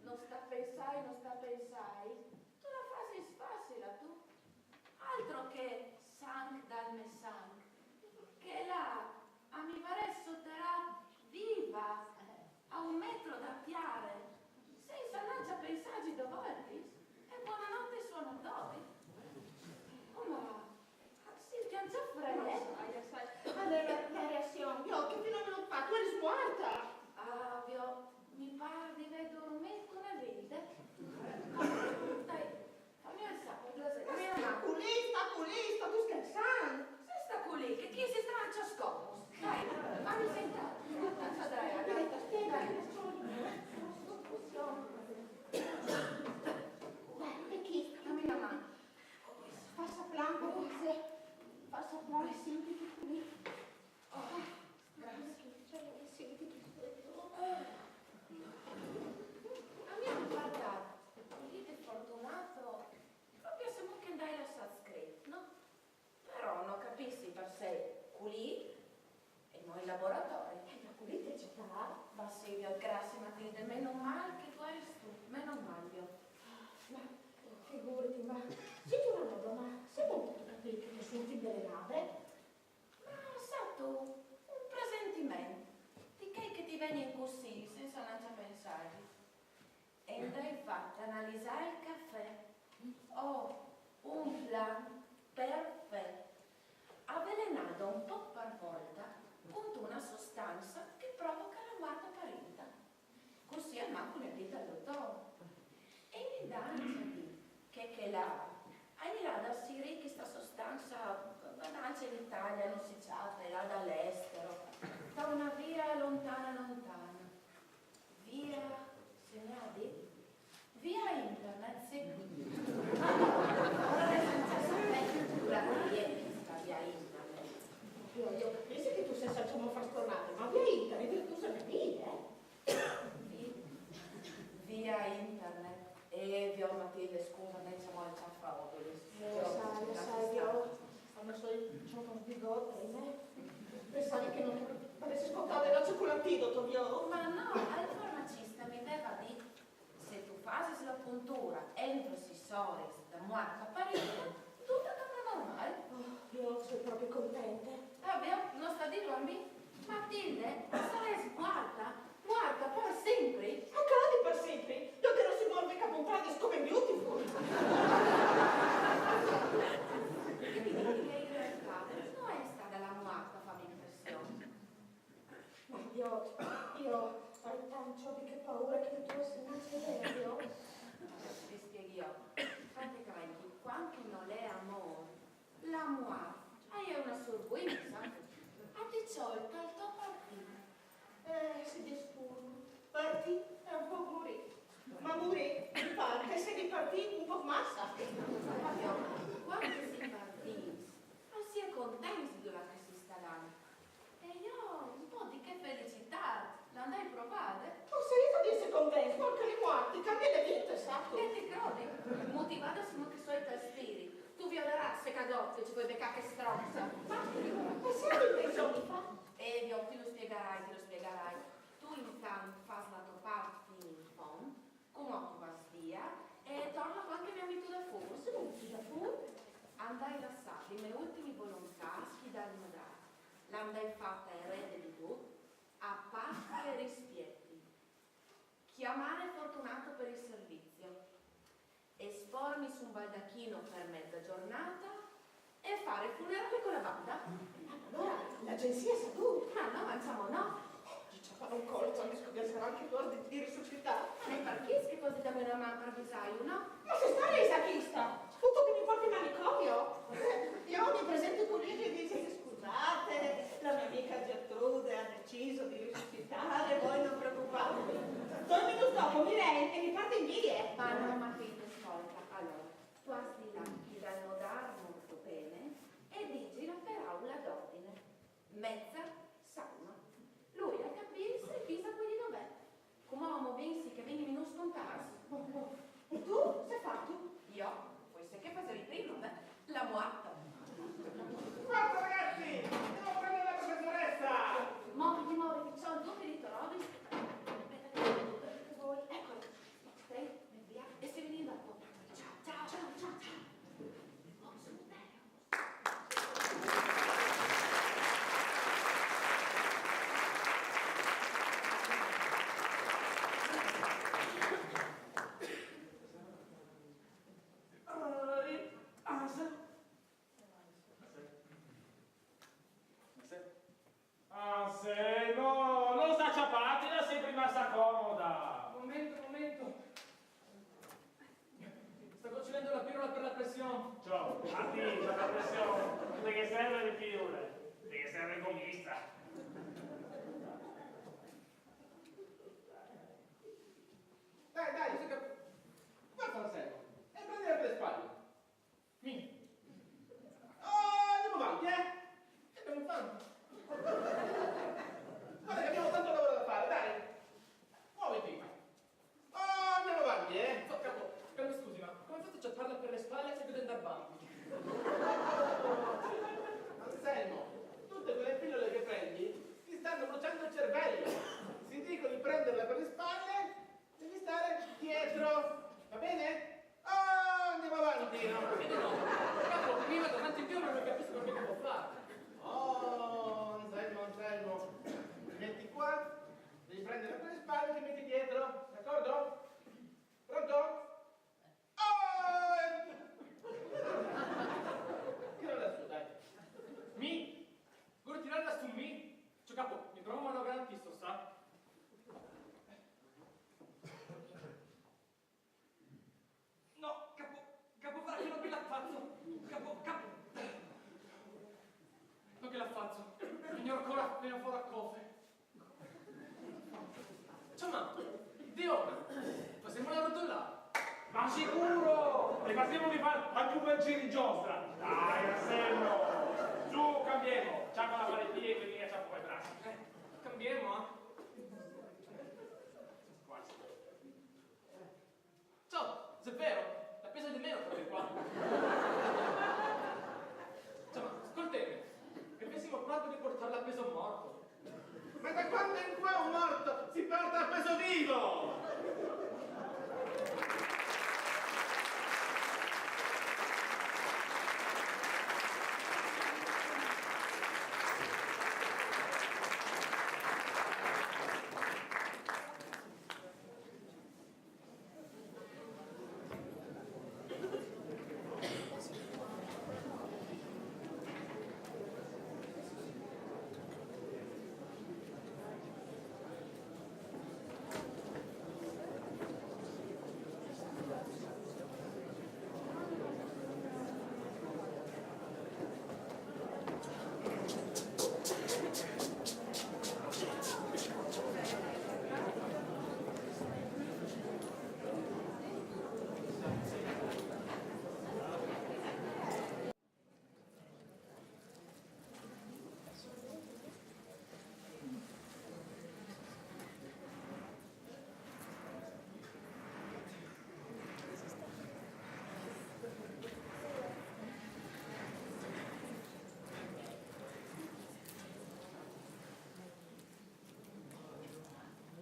Non sta a pensare, non sta a pensare. Tu la fai facile, tu. Altro che sang dal messang. Che là, a mi pare sotterrà viva, a 1 metro da piare. Senza lancia paesaggi davanti. E buonanotte suonatori. Oh, ma si piange freddo. Ma la reazione, io che fino a non fa, tu eri smuorta. Avio, mi pare di aver dormito una vita. Dai, fammi alzare, Sta culista, tu scherzando. se sta qui, che chi si sta a ciascuno? Dai, fammi sentare. Dai, Dai, e chi? dammi la mano. Passa planco, passa planco, senti che qui. Abbiamo guardato, lì di Fortunato, proprio sembra che andai lasciato scritto, no? Però non capissi per sé, qui e noi in laboratorio. La pulita c'è là. Ma Silvio, grazie Matilde, meno male che questo, meno male. Ma figurati, ma senti una roba, ma sei venuto a capire che senti delle labbra? Ma è stato un presentimento di che ti viene così, senza neanche pensare. E andai fatta analizzare il caffè. Oh, un plan perfetto. Avvelenato un po' per volta con una sostanza che provoca la morte parenta. Così al manco ne dite al dottore. E mi dà che là, hai là da Siri che sta sostanza anche in Italia non si sa, là dall'estero, da una via lontana. Via, segnali? Via internet, sì. Ora senza sapere la sta via internet. Io capisco che tu sei facciamo far stornare, ma via internet tu sai capire, Via internet. E Vio Matilde, scusa, noi siamo al ciaffaopolis. Lo sai, io quando c'ho uno sbigotte, pensavi che non avessi scontato la cioccolatino, io. Ma no, al farmacista mi aveva detto, se tu fai la puntura entro 6 ore da morta parete, tutto torna normale. Io sono proprio contenta. Vabbè, non sta di dormire. Matilde, sarai guarda per sempre. Accade per sempre, dove non si muove che puntare come beautiful. Che in realtà non è stata la morta, fa l'impressione. Ma io ho tanto di che paura che tu sei serio. Ti spieghi io. Praticamente, quando non è amore, l'amore è una sorgwenza. A di solito il tuo partito. Si dispone. Parti è un po' morì. Ma morì, mi pare che se ne partì un po' massa. Quando si partì, non si è contenti durante che si sta là. E io un po' di che felicità l'andai provare. Tu sei io di essere contento, porca le morti, cambia le vite, sappi. E ti credi? Motivata sono che sono i tastiri. Tu violerai se cadotte, ci puoi beccare che stronza. Ma sai che giorni fa? E io ti lo spiegherai. Tu intanto fai la tua parte in fondo, come tu vas via, e torna qualche mio amico da fuori. Cosa vuoi da fuori? Andai lassati, le mie ultime volontà, schidare il modale. L'andai fatta erede di tu, a parte e rispietti. Chiamare Fortunato per il servizio. Espormi su un baldacchino per mezza giornata e fare funerale con la banda. Allora, l'agenzia sa tu. Ma no, facciamo no. Ci fa un colpo, mi scopriamo anche cose di risuscità. Ma ne parchischi così da una mano per avvisare, no? Ma se sta lì, sa chi sta? Tutto che mi porti in manicomio. Io mi presento con lui e dice, scusate, la mia amica Gertrude ha deciso di risuscitare, voi non preoccupatevi. 2 minuti dopo mi viene e mi parte in via. Ma no, ma figlia, ascolta. Allora, tu asti là, ti danno dar molto bene e dici la paraula d'ordine. Mezza salma. Lui a capirsi e pisa quelli dov'è. Come uomo pensi che venivi non scontarsi. E tu? Sei fatto? Io? Poi sai che facevi prima, beh? La morta. Guarda ragazzi, devo prendere la professoressa. Muoviti, c'ho due che li trovi. Signora sta comoda. Momento. Sto cucinando la pillola per la pressione. Ciao, attiva la pressione. Di che serve le pillole? Di che serve il gomista? Dai, vai Anselmo, e prendere per le spalle. Mi. Oh, andiamo avanti, Che abbiamo fatto? Guarda che abbiamo tanto lavoro da fare, dai. Muoviti. Oh, andiamo avanti, Capo, scusi, ma come fate a ciapparla per le spalle se deve andare avanti? Anselmo, tutte quelle pillole che prendi ti stanno bruciando il cervello. Si dicono di prenderla per le spalle, devi stare dietro. Va bene? Oh, andiamo avanti. No. Capo, mi vado avanti in più, ma non capisco che devo fare. Oh, Anselmo. Ti metti qua, devi prendere per le spalle e ti metti dietro, d'accordo? Pronto? Oh! Tirala su, dai. Mi? Vuoi tirarla su mi? Cioè, capo, mi trovo mano garantista, sa? No, capo, guarda che non che la faccio. Capo. Non che la faccio. Signor ancora appena fuori a cofe. Ciao, ma, Dio, passiamo la rotolata. Ma sicuro! E passiamo di fare anche un bel giro in giostra. Dai, Anselmo! Giù, cambiamo. Ciappa la palettina e quindi ciappa poi i bracci. Cambiamo, Quasi. Ciao, se è vero, la pesa di meno proprio qua. Ciao, ma ascoltami, che pensiamo proprio di portarla a peso morto. Ma da quando in qua un morto si porta a peso vivo?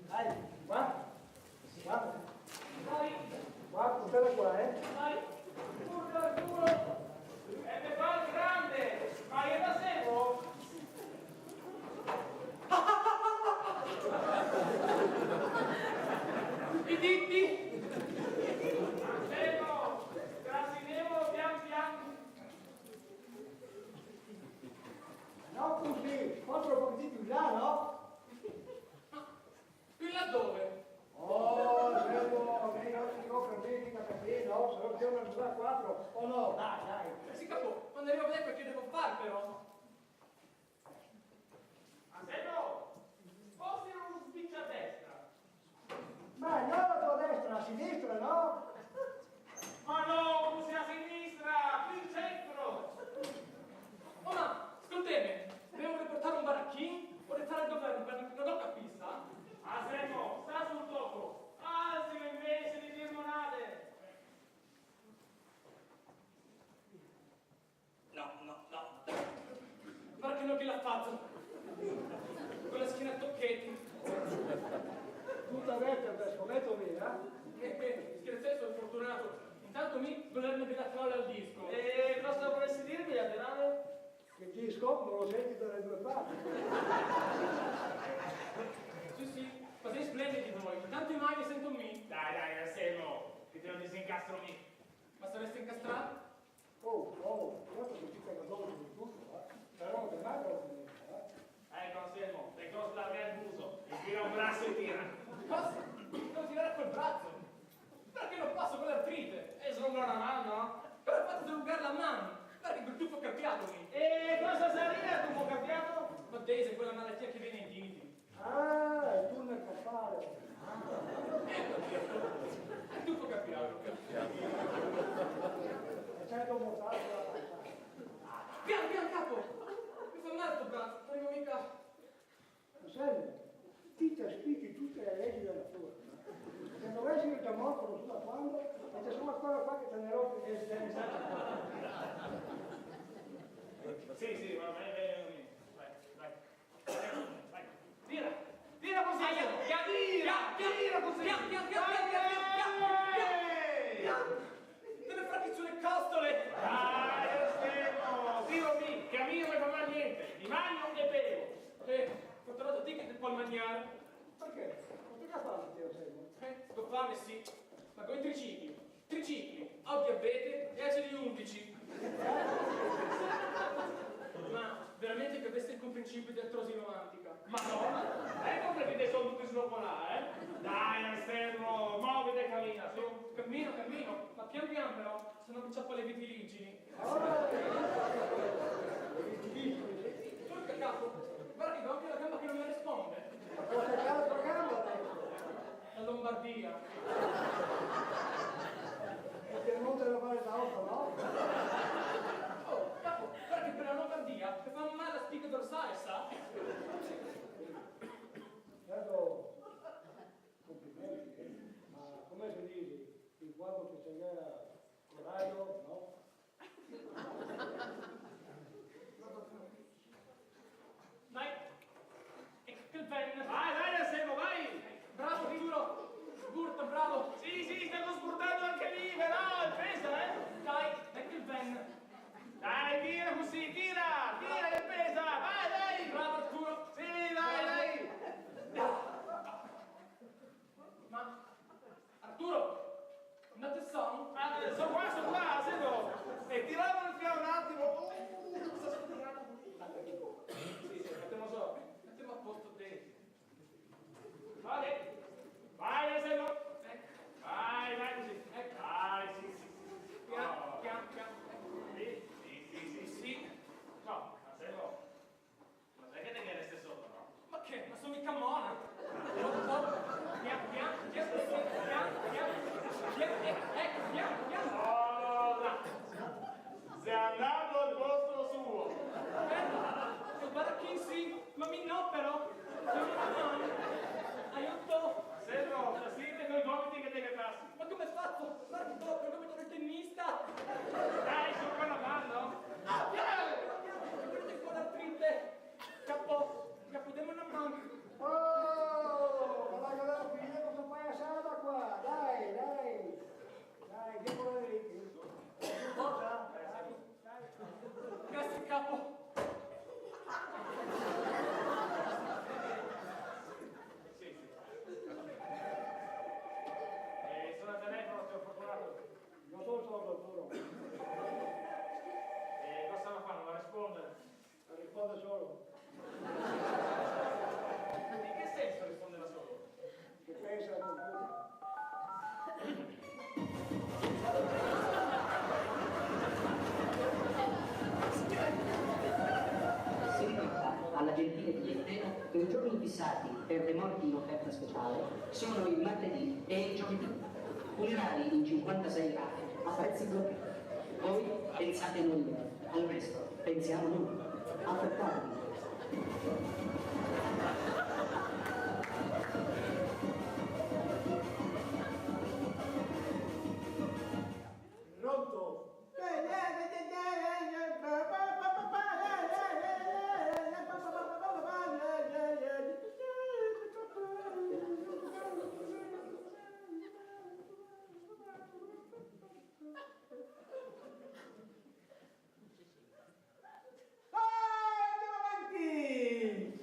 Dai, guarda, guarda qua, Dai, urla il culo! E ne fa il grande! Ma io da seguo? I ditti! Anselmo! Trasinevolo pian piano! no così, quattro pochettini più là, no? Qui laddove? Oh, devo, lei non si copre bene, capite, no? Se no c'è una misura 4, o no? Dai. Si capo, quando arrivo a vedere quel che devo fare però. Anselmo! Sposti uno spiccio a destra. Ma non la tua destra, a sinistra, no? Ma no, tu sei a sinistra, qui in centro! Oh ma, ascoltami, devo riportare un baracchino? Vorrei fare il governo per non ho capito, sa? Anselmo, sta sul tocco, alzilo invece di limonade! No. Guarda che non che la faccio. Con la schiena a tocchetti. Tutta vecchia per scommetto via. Scherzai, sono fortunato. Intanto mi governo bilaterale al disco. E cosa vorresti dire, bilaterale? Che disco non lo senti dalle due parti. Sì, ma sei splendidi voi. Intanto i mai sento mi. Dai, Anselmo, che te lo disincastro mi. Ma saresti incastrato? Questo che ci pega dopo di tutto, però non è finita, Ecco, Anselmo, sei cosa larga il muso. E tira un braccio e tira. maltese, quella malattia che viene ai diti. Ah, il tunnel campale. Tu puoi capire. E c'è dopo mortale. Piano, piano, capo! Mi fa male sto braccio, non arrivo mica. Anselmo, ti spicchi tutte le leggi della natura. Se dovessi il morto non so da quando, e c'è solo ancora qua che te ne rompi che sei stato qua. Sì, va bene. Vai. Tira così! Tira così! Piano! Te ne fatti sulle costole! Dai, Anselmo, tiro che a me non mi fa mai niente. Di magno e bevo. Ho trovato ticket e puoi mangiare. Perché? Non ti capace, ti Anselmo? Sto fame sì, ma con i tricicli, ho diabete e ACD11. Ma veramente che avesse il comprensivo di artrosi romantica. Ma no, ecco perché sono tutti slopolà, Dai, Anselmo, muoviti e cammina, su. Cammino, ma pian piano però, se no mi ciappo le vitiligini. Porca capo, guarda che ho anche la gamba che non mi risponde. Ma può cercare la tua gamba adesso? La Lombardia. E Piemonte della Valle d'Aosta, no? Oh, capo, guarda che per la Lombardia mi fa male la spiga dorsale, sa? Certo, complimenti, ma come si dice? Il quadro che c'era coraggio, no? Dai, e che pen. Vai, Anselmo, vai. Bravo, Arturo. Sburta, bravo. Sì, stiamo spurtando anche lì, però, pesa, Dai, ecco il pen. Dai, tira così, tira che pesa, vai, dai. Bravo, Arturo. Sì, dai. Ma, Arturo, not the song? Sono qua, sento. E tiravo il fiato un attimo. Sì, mettiamo solo. Mettiamo a posto te. Vale. Vai, Anselmo. Vai così. Ecco. Vai, sì. Piano. Sì. No, Anselmo. Ma sai che te chiederesti sotto, no? Ma che? Ma sono mica mona. Piano. Oh, là. Sei andato al posto suo. Guarda che sì, ma mi no però. Aiuto. Anselmo, siete con i gomiti che deve farsi. Ma come hai fatto? Guarda che proprio come del tennista. Dai, su quella mano. Guardate qua l'artrite. Capo, diamo una mano. Oh, ma dai, figlia, cosa fai a sala qua? Dai, che vuole lì? Cosa? Dai. Grazie capo. Sì. Sono al telefono, ti ho procurato. Non sono solo dottore, Cosa mi fanno? Non rispondere? risponde solo. In che senso risponde da solo? Che pensa al computer. Si ricorda alla gentile clientela che i giorni fissati per le morti in offerta speciale sono il martedì e il giovedì, funerali in 56 rate a prezzi bloccati. Voi pensate noi, al resto pensiamo noi. Affrettatevi. Pronto? Andiamo avanti!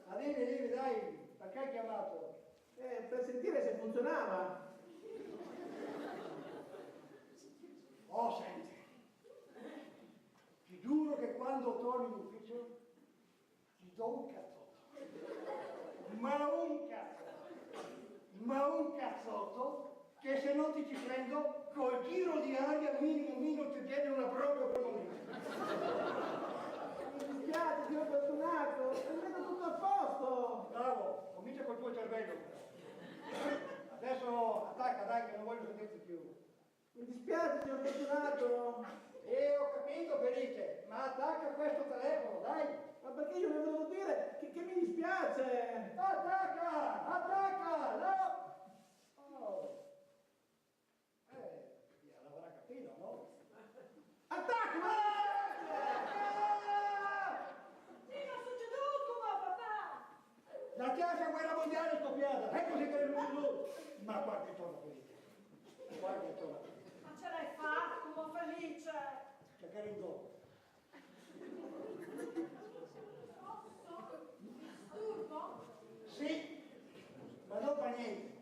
Ma dimmi, dai, perché hai chiamato? Per sentire se funzionava. Oh, senti, ti giuro che quando torni in ufficio ti do un cazzotto. Ma un cazzotto che se non ti ci prendo, col giro di aria minimo ti viene una bronca per momento. Mi dispiace, signor Fortunato, vedo tutto a posto. Bravo, comincia col tuo cervello. Adesso attacca, dai, che non voglio sentirti più. Mi dispiace, signor Fortunato. Ho capito, Felice, ma attacca questo telefono, dai. Ma perché io le volevo dire che mi dispiace. Attacca, no! Oh. L'avrà capito, no? Attacca! Cosa è succeduto, papà? La terza guerra mondiale è scoppiata, ecco se che è venuto. Ma guarda che torna, Felice. Guarda che torna. Ma ce l'hai fatto, Felice? C'è che rindono. Disturbo? Sì, ma non fa niente.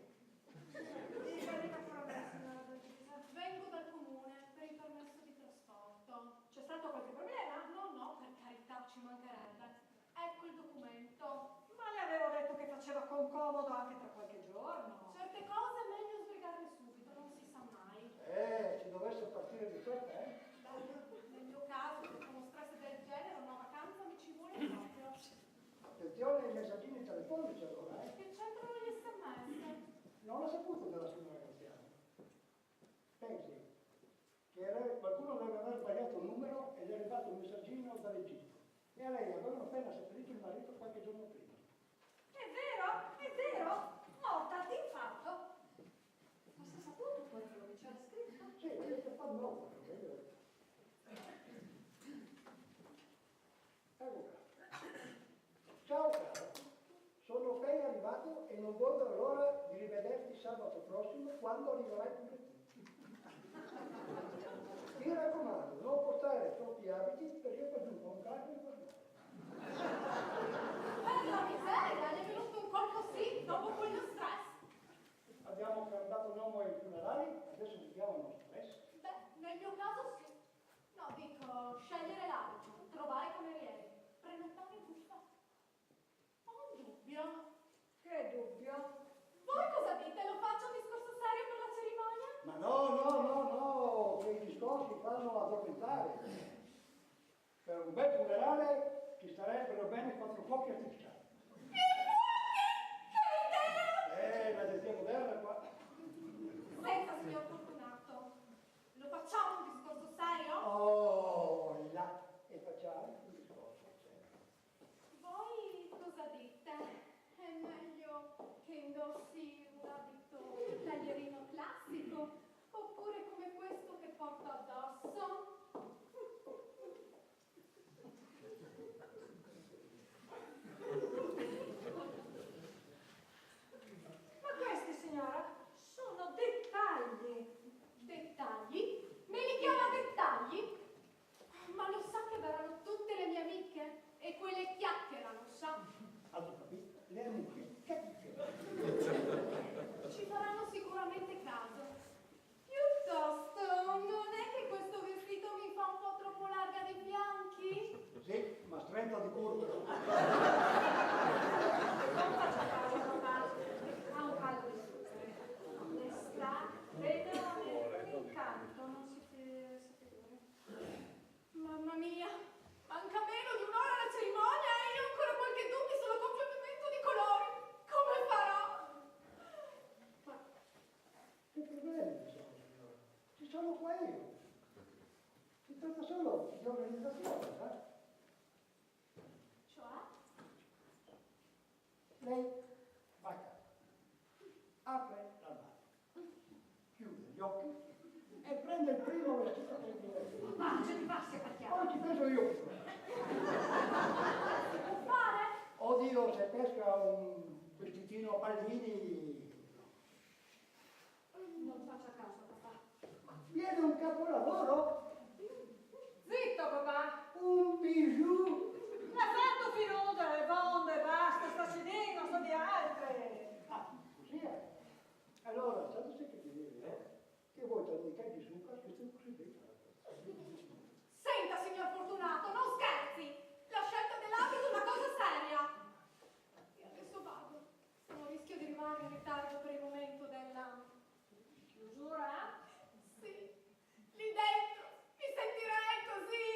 Vengo dal comune per il permesso di trasporto. C'è stato qualche problema? No, per carità, ci mancherebbe. Ecco il documento. Ma le avevo detto che faceva concomodo anche tra qualche giorno. Certe cose è meglio sbrigarle subito, non si sa mai. Ci dovesse partire di fretta, Beh, nel mio caso, con uno stress del genere, una vacanza mi ci vuole proprio. Attenzione ai messaggini telefonici allora, Che c'entrano gli sms? Non l'ho saputo della signora Graziano. Pensi che qualcuno deve aver sbagliato un numero ed è arrivato un messaggino dall'Egitto. E a lei avevano appena seppellito il marito qualche giorno prima. È vero, morta d'infarto. Ma si è saputo poi quello che c'era scritto? Sì, vedete, fa nuovo. Ecco qua. Ciao caro, sono appena arrivato e non vedo l'ora di rivederti sabato prossimo quando arriverai come tu. Ti raccomando, non portare troppi abiti perché per giù fa un caldo infernale. Per la miseria, gli è venuto un colpo sì, dopo quello stress. Abbiamo cantato un uomo ai funerali, adesso viviamo uno stress. Beh, nel mio caso sì. No, dico, scegliere l'abito, trovare camerieri, prenotare in buffet. Ho un dubbio. Che dubbio. Voi cosa dite? Lo faccio un discorso serio per la cerimonia? Ma no, quei discorsi fanno addormentare. Per un bel funerale ci starebbero bene 4 fuochi artificiali. L'agenzia moderna qua. Senta, signor Fortunato, lo facciamo un discorso serio? Oh, là, e facciamo un discorso serio. Voi cosa dite? È meglio che indossi un abito taglierino classico oppure come questo che porto addosso? Ma questi, signora, sono dettagli. Dettagli? Me li chiama dettagli? Ma lo sa che verranno tutte le mie amiche e quelle chiacchierano, sa? Allora, capito? Le amiche, capite? Ci faranno sicuramente caso. Piuttosto, non è che questo vestito mi fa un po' troppo larga dei fianchi? Sì, ma stretta di curva. Non faccia caso, papà. Ha un caldo di zucchero. L'estate, un incanto, non si figuri. Mamma mia, manca meno di un'ora alla cerimonia e io ho ancora qualche dubbio sullo completamento di colori. Come farò? Ma che problemi ci sono, signora? Ci sono qua io. Si tratta solo di organizzazione, sa? Cioè? Lei va a casa, apre l'armadio, chiude gli occhi e prende il primo vestito che gli viene. Pace di passi per Poi ci penso io. Si può fare? Oddio, se pesca un vestitino a pallini, Non faccia caso, papà. viene un capolavoro, Zitto, papà. un bijou. Mi ha fatto finire, bonde, basta, sta Allora, sai che ti devi, che vuoi te di zucchero, che sei così bene. Senta, signor Fortunato, non scherzi! La scelta dell'abito è una cosa seria! Io adesso vado, se non rischio di rimanere in ritardo per il momento della chiusura. Sì, lì dentro mi sentirei così!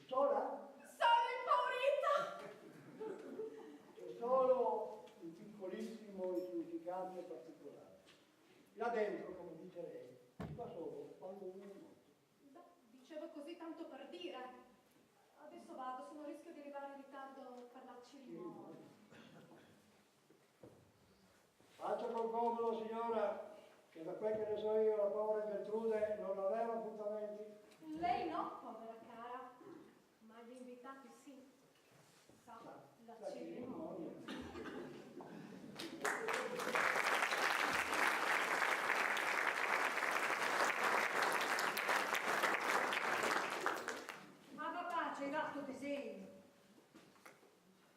Sola? Sono impaurita! C'è solo un piccolissimo e significante particolare. Là dentro, come dice lei, si fa solo quando uno è morto. Beh, dicevo così tanto per dire. Adesso vado, se non rischio di arrivare in ritardo per la cerimonia. Faccia col comodo, signora, che da quel che ne so io, la povera Gertrude non aveva appuntamenti. Lei no, povera cara, ma gli invitati sì. Sa, la cerimonia. Ma papà, c'hai dato disegno.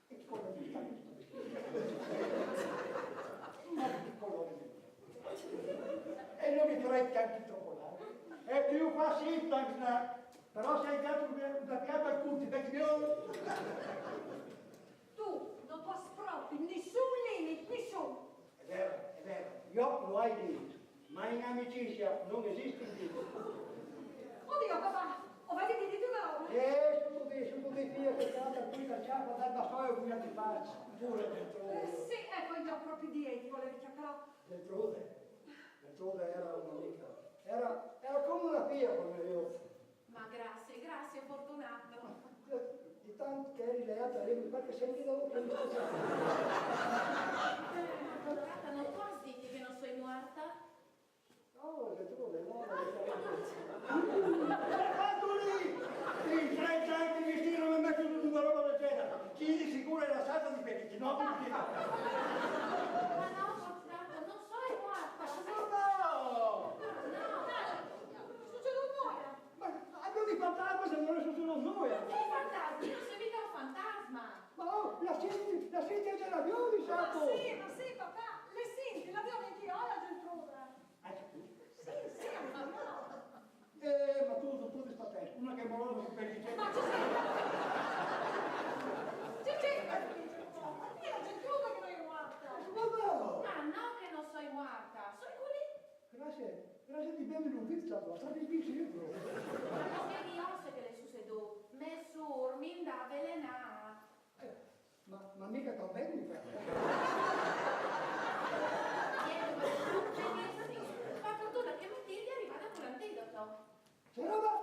E come mi sta questo vestito? Ma che colore mi e non mi frecca anche troppo largo. È più facile, però sei dato una pianta al cuti, vecchione. Tu non puoi spropri nessun limite, nessun. È vero, io lo hai detto, ma in amicizia non esiste il limite. Oddio papà, ho vedi di dito una roba? Su tutti figli che canta qui da ciapa dal bastoio qui a ti faccio. Pure Gertrude. Sì, ecco, io ho proprio dieti, volevi chiacchierare. Gertrude era un'amica. Era come una figlia come io. Ma grazie Fortunato. Di tanto che eri leata lì, mi pare che senti dopo che mi sto Fortunata, non tu has detto che non sei morta? No, Gertrude, no. L'hai fatto lì! In 30 anni di vestire non mi metto in una roba del genere. Chi di sicuro è la salsa di Felice, no? Ma no, Fortunato, non sei morta. No! Succede un muoia. Ma abbiamo di fantasma se non è solo noi! Ma che fantasma? Non sei mica un fantasma. Ma oh, la senti anche la violi, sapo! Ma sì, papà, le senti, l'abbiamo anch'io, la Gertrude. Anche tu? Sì, anch'io. Ma tu di sta testa, una che è morosa su Felice. Ma ci sei? Io la Gertrude che non è morta. Ma no! Ma no che non sei morta. Sono quelli. Grazie di benvenuti, stato, state qui sempre. Ma non vedi osse che le succedò. Messur, minda, velena. Ma mica sta bene, mica. Ma fortuna che Matilde è arrivata con l'antidoto. C'è roba?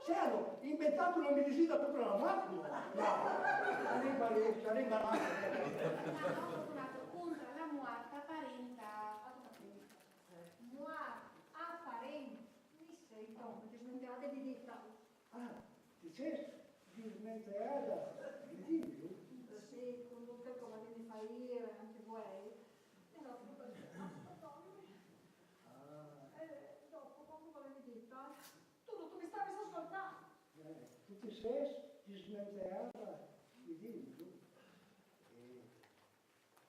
Se hanno inventato una medicina per la macchina? No, sarebbe Ma no, Fortunato, contro la morta parenta. Apparente. Mi sei dopo, ti smentirate di dita. Ti sei smenteata di Dio? Sì, comunque come mi fai io e anche voi. E dopo dopo quando volevi dita, tu mi stavi ascoltando. Tu ti sei smenteata di Dio?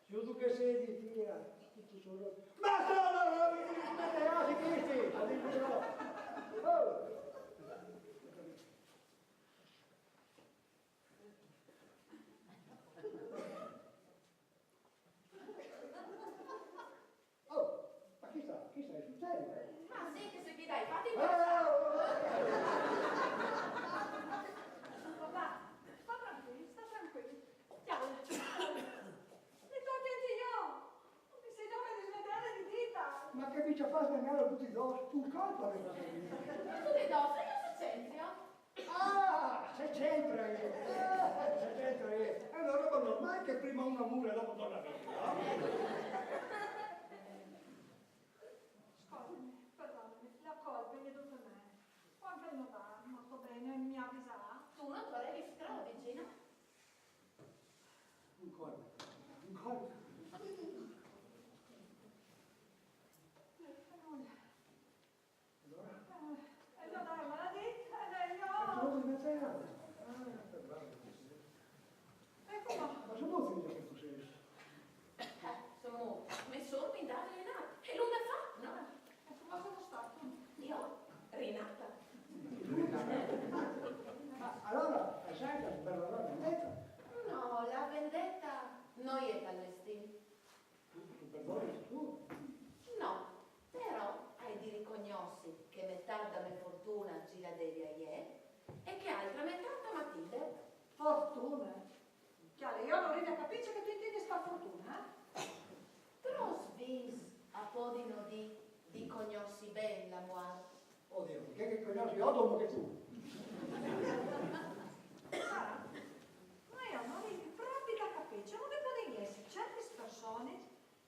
Se tu che sei di figlia, tutto solo... Ma sono! Mi smenteati questi! Addirittura! Oh! Ma chi sta? Chi sta? È sul serio? Ma sì che se ti dai, fatti Oh! Papà, sta tranquillo. Chiamo. Mi sto attenti io. Non mi sei già di smettere di dita. Ma che mi ci fa sbagliare tutti i dos? Tu colpa le cose mie. tu le dosso, io sono centrio. Se c'entra io. Se c'entra io. È una roba normale che prima una mura e dopo torna via. Scusami, perdonami, la colpa è tutta me. Può anche non va molto bene, mi avviserà. Tu non dovevi strada vicino. Un colpo. E io dai, me l'ha detto, e Sono io... in terra. Ecco qua. Ma sono finita che tu sei. Sono messo mi allestì. Perdoni tu? No, però hai di ricognossi che metà da me fortuna gira devi a ie e che altra metà da Matilde. Fortuna. Chiaro, io non riesco a capire che tu intendi sta fortuna, eh? Trosvis a podino di cognossi ben la muar. Oddio, che conosci io dopo che tu? Sara, ma io non riesco proprio a capire, cioè non ne può essere certe persone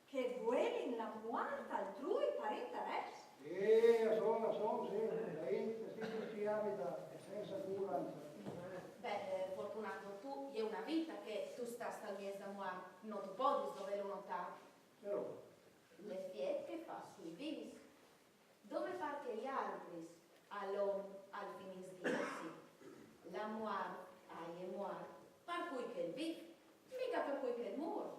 che vuelen la muerte altrui per interesse. Sono, sì, veramente, sì, si abita senza curanza. Beh, fortunato tu, è una vita che tu stai al mese da muar, non tu puoi dove lo notare. Però, Le fiet che fa sui vis, dove par che gli altri all'om al finis dirsi, la muar ai e muar, par cui che il viv, mica per cui che il mur.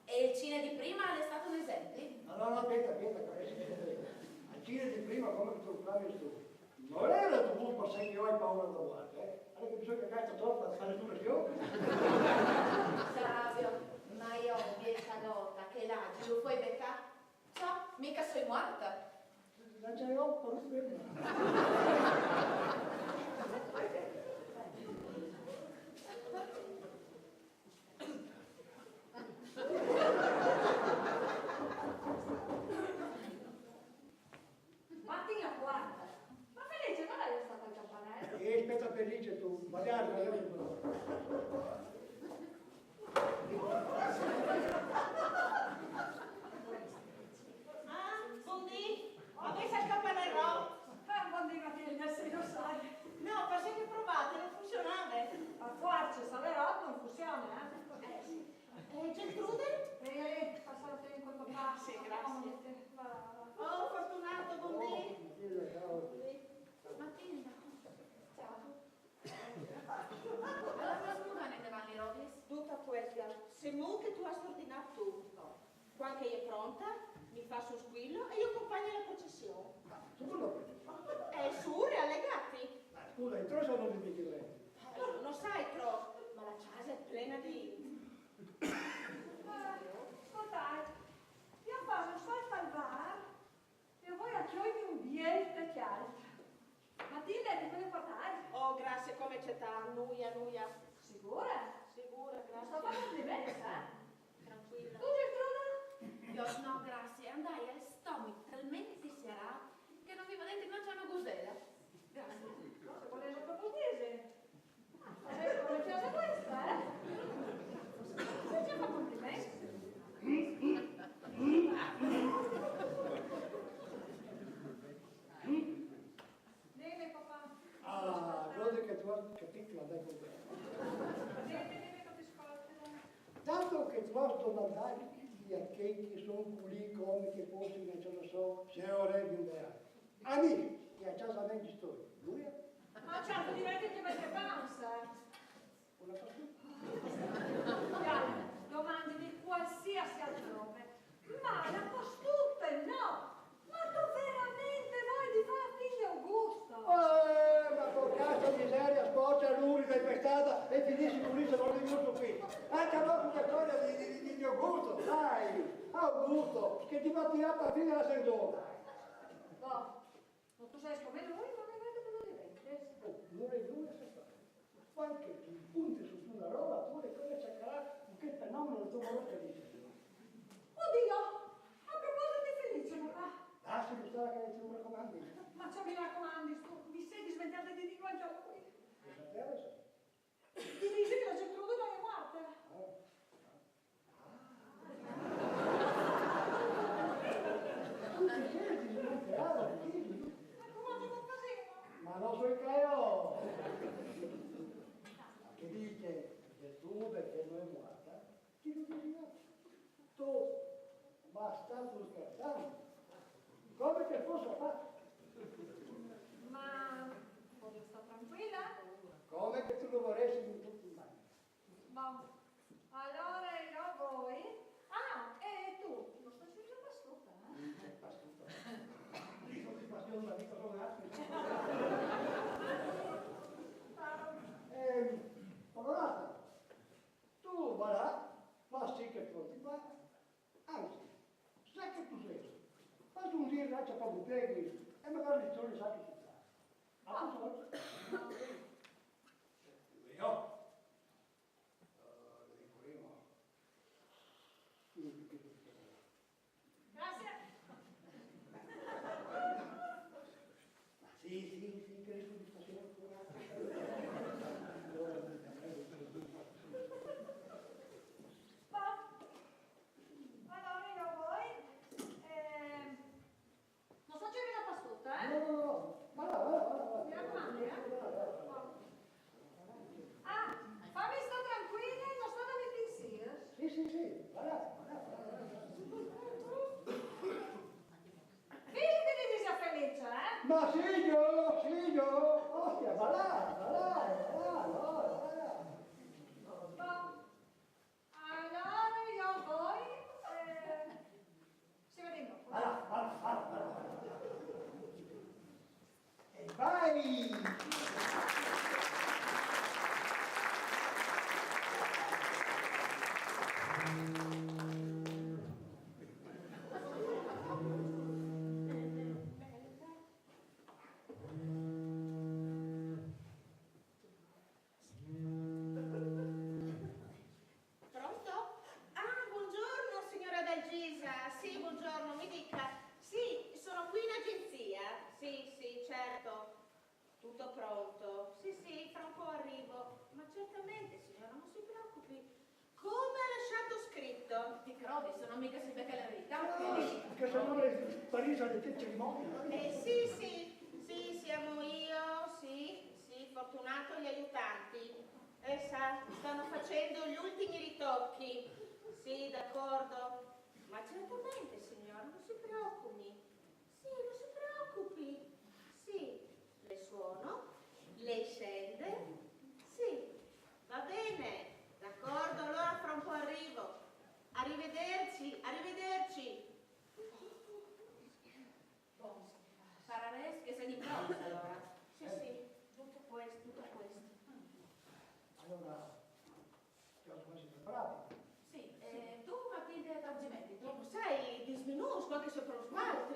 E il cine di prima è stato un esempio? no, aspetta, al cine di prima come tu fai tu. Non era dovuto per sé che io hai paura da guardare, Allora che bisogna che cazzo torta a fare tu le schiove? Savio, ma io vieja nota che l'aggi lo puoi beccare? Ciao, mica sei morta. La c'è un po' di Mattina quarta. Ma Felice, non è stata al campanello? E aspetta Felice tu, magari. Ah, buondì, ma voi sei il campanello? Buondì Matilde, se lo sai. No, per che provate, non funzionava. A forza, salerò, non funziona, eh? Sì. Gertrude? Passate in quel papà. Sì, grazie. Va. Oh, fortunato, buondì. Matilda. Ciao. Allora, scusa, ne vanno robis? Tutta questa, se non che tu hai ordinato tutto. Quando è pronta, mi fa su squillo e io accompagno la processione. Su, allegati. Scusa, in trosa non mi dici Non sai, Tro, ma la casa è plena di... Ascoltate, io passo sotto al bar e voi acchioni un biel chiaro. Matilde, ti puoi portare? Oh, grazie, come c'è nuia. Sicura? Sicura, Non sto grazie. facendo diversa, Tranquilla. Tu, Gertrude? Io no, grazie, andai al stomaco talmente disserato che non mi vedete non c'è una gusella. Grazie. No, se volete portoghese. Come cosa questa, eh? Se ci fa complimenti. Dimmi, papà. Ah, vedo che tu hai capito la dai con te. Dimmi che ti ascolto. Tanto che tu hai domandato a che sono quelli come che posti che ce lo so, se ore di un beato. Amici, che a casa me di storia. Lui è Ma certo, direte che avete panza. una persona. Guarda, domande di qualsiasi altrove. Ma la postute no! Ma tu veramente vuoi di fare figlio Augusto? Ma con cazzo di miseria, sporcia l'uri del pestata e finisci con lì se non venuto qui. Anche dopo una storia di Augusto, dai! Augusto, che ti va tirato a fine la sendona. No, non tu sei come lui, ma mi vede quello di vente. Non è lui a fare. Qualche punti su una roba, tu le cose cercherà che fenomeno il tuo valore che dice. Oddio! A proposito di Felice, papà. Ah, si gustava che ti lo raccomandi. Ma ciò mi raccomandi, mi sei dismettete di dire anche a lui. Lo sapeva? Ti dici che la Gertrude non è morta. Tu ti senti smetterata, ti Ma come un casino? ma non so il caio! Che dice Gertrude che non è morta? Chi lo dice? Tu, ma stato scherzando? Come che fosse fatto? Ma voglio stare tranquilla sì, va là. Vedi che devi sia felice, eh? Ma signor, ostia, va là. No. Allora io poi si vede dopo. Va là. E vai! Pronto? Ah, buongiorno signora Dalgisa. Sì, buongiorno, mi dica. Sì, sono qui in agenzia. Sì, certo. Tutto pronto. Sì, fra un po' arrivo. Ma certamente, signora, non si preoccupi. Come ha lasciato scritto? Ti crodi, se non mica si becca la verità. Che se no le Parigi alle cerimonie. Sì, siamo io, sì, Fortunato gli aiutanti. Sa, stanno facendo gli ultimi ritocchi. Sì, d'accordo. Ma certamente, signora, non si preoccupi. Sì, non si preoccupi. Sì, le suono, le scende. Sì, va bene. D'accordo, allora fra un po' arrivo. Arrivederci. Parares che sei di pronto allora. Sì, tutto questo. Allora, siamo quasi preparati. Sì, tu fatti dei accorgimenti, tu. Sai, disminusco anche sopra lo smalti.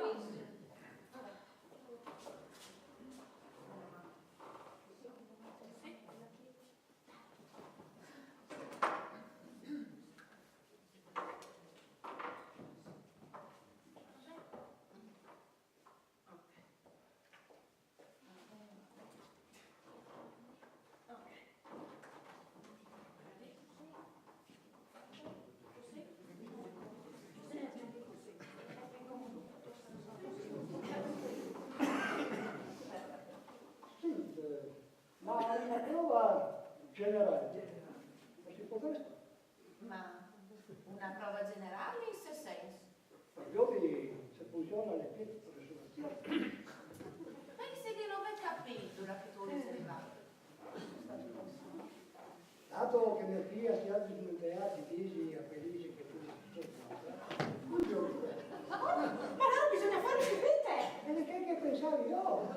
Ma una prova generale, non si può questo? Ma una prova generale in che senso? Io se funziona le piede per resurrezione. Pensi che non hai capito la che tu sei arrivato? Dato che mia figlia si alza sul teatro tesi a felice che tu sei stata, Ma no, bisogna fare subite! e che pensare io?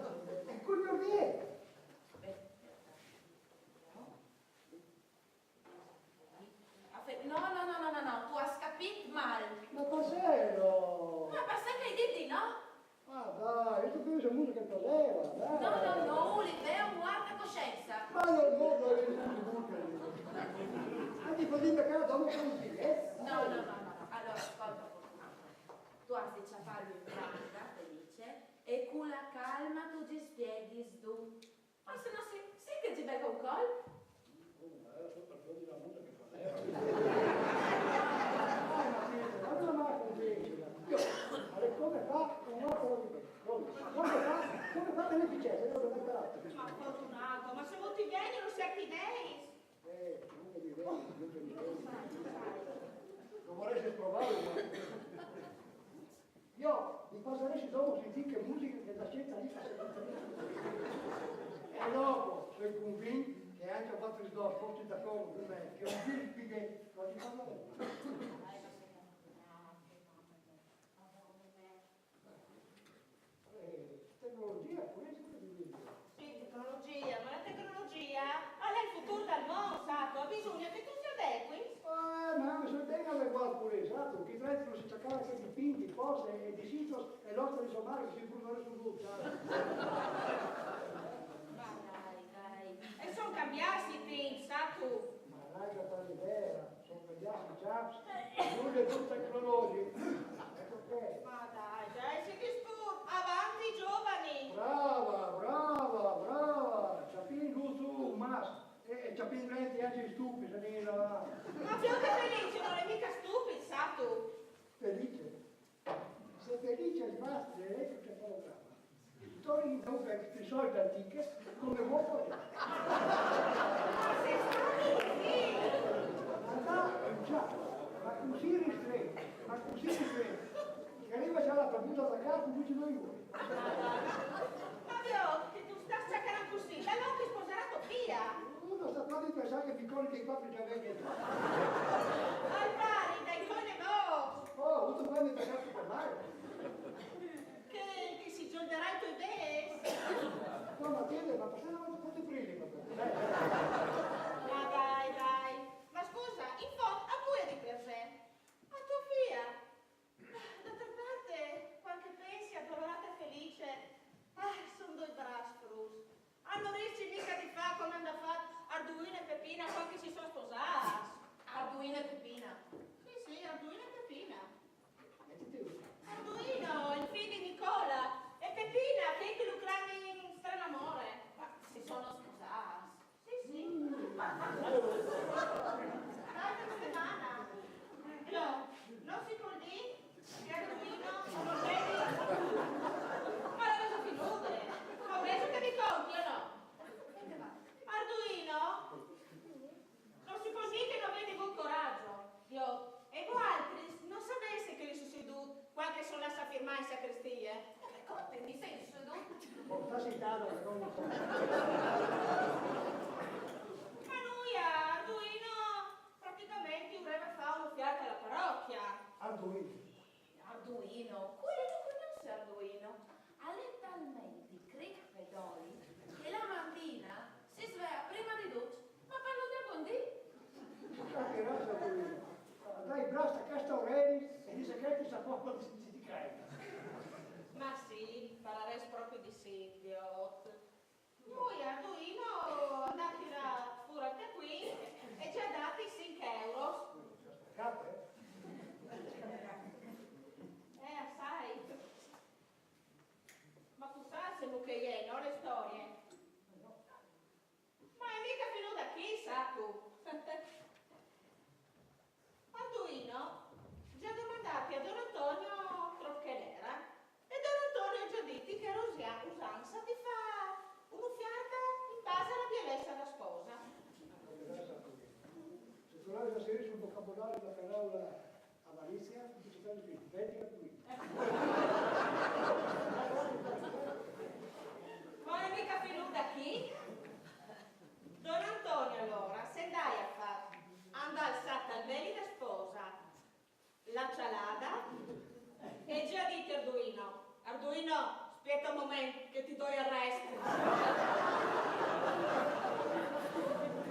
E quello che è? No, tu hai capito male. Ma cos'è no? Ma sai che hai detto no? Ma dai, io sapevo se musica che cos'era, dai. No, l'idea è un guarda coscienza. Ma non modo le musiche. Ma ti puoi dire che era dopo un biglietto? No. Allora, ascolta Fortunato. Tu hai di ciaparlo in pratica, felice, e con la calma tu ti spieghi tu. Ma se no sì che ti becca un colpo. Era sopra quello della musica che cos'era. Ma non mai convincere. Ma come fa un altro di questo? Come fa beneficenza? Io devo mettere. Ma Fortunato, ma se non ti vieni non sei chi dei? Comunque mi vedi. Lo vorresti provare, ma... Io mi passerei dopo sentire che musica che da scelta lì fa e dopo sono convinto che anche a quattro sdor forse d'accordo con me che un film che non ti fanno tecnologia, questo è il Sì, tecnologia, ma la tecnologia ha il futuro dal mondo, Sato, ha bisogno che tu ti adegui. ma se tenga le qualcuno, esatto, che tra l'altro si cercava anche dipinti, cose, e di sito è l'osso di sommario che si può su tutto. Ma dai. E sono cambiati i tempi, Sato. Ma raga, per l'idea, sono cambiati i chaps, nulla è tutto tecnologico. Ecco che. Ma dai, siete spur, avanti giovani. Brava, Ciapin su, mas, e Ciapin lenti anche stupidi, se ne là. Ma più che felice, non è mica stupido, Sato. Felice? Se felice basta, ecco che programma. Torni in comunque questi soldi antiche, come vuoi fare. Ma sei stati così. Ma già, ma che arriva già la partita da casa, non ci vuoi. Ma io, che tu stai sciaccherando così, la non ti sposerà Sofia. Uno sta qua di pensare che piccoli che i quattro già vengono. Al pari, dai cone mo. Oh, tutto quello è pagato per male. Che si giungerà ai tuoi idee. No, Matilde, ma perché non fate prima? Ma dai. Ma scusa, in fondo, a cui è di per sé? A Sofia. D'altra parte, qualche pensi addolorata e felice, sono due brasfrus. Hanno ricci mica di fa come hanno fatto Arduino e Peppina poi che si sono sposati. Arduino e Peppina. Sì, Arduino e Peppina. Arduino, il figlio di Nicola, e Peppina, che è quello che in strano amore. Ma si sono sposati. Sì. Dai, una settimana. No, non si può dire che Arduino non vedi. Ma la cosa finude. Ho preso che mi conti o no? Arduino non si può dire che non vedi buon coraggio. Io, e voi altri non sapesse che li sono seduti qualche sono lascia firmare in sacrestia? Come mi sei seduto? Sta citando, non lo so. Ma lui a Arduino praticamente vorrebbe fare un'occhiata alla parrocchia. Arduino. Arduino? Quello non conosce Arduino. Ha talmente crepedoli che la mattina si sveglia prima di doccia. Ma parlo da buondì? Che razza Arduino. Dai, basta, casta Aureli e dice che ti sa poco di carica. Ma sì, parlerei proprio di sì, idiot. Lui Arduino andà a tirare fuori anche qui e ci ha dati 5 euro. Cappe? Assai. Ma tu sai se che è, no? Le storie. Ma è mica venuto da chi, sa tu? Arduino già domandati a Don Antonio Trocchenera e Don Antonio già detto che usanza ti fa un'uffiata in base alla bellezza da sposa. Se tu lasci a serie sul vocabolario della parola avarizia, ti ci fai di vedi Arduino. Ma è mica venuto da chi? Don Antonio allora, se dai a fare, anda alzata al veli da sposa, la cialada, e già dite Arduino, aspetta un momento che ti do il resto.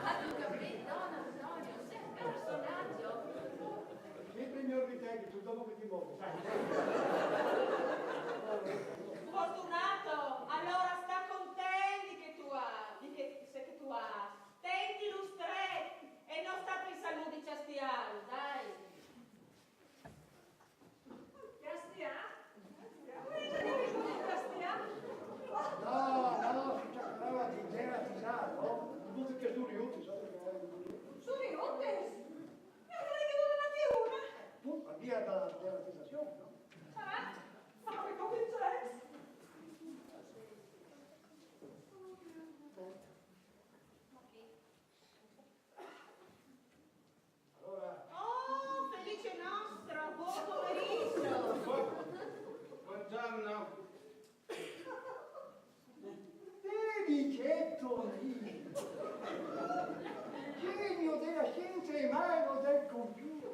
Ma tu capito, Don Antonio, sei un personaggio. Sempre miglior di te, che tu dopo che ti muovi, sai. Fortunato, allora sta contenti che tu hai, che tu hai. Tendi lo stretto e non sta per saluti ciastiano, dai. Castia? No, si chiamava di generatizato, tutti che sturiuti, sai che è Suriutes? Ma credo che non una. tu, a via della generatizzazione, no? Ma che cominciare? Allora, Oh, felice nostro, buon pomeriggio. Buongiorno. vedi che Tonino, genio della scienza e mago del computer.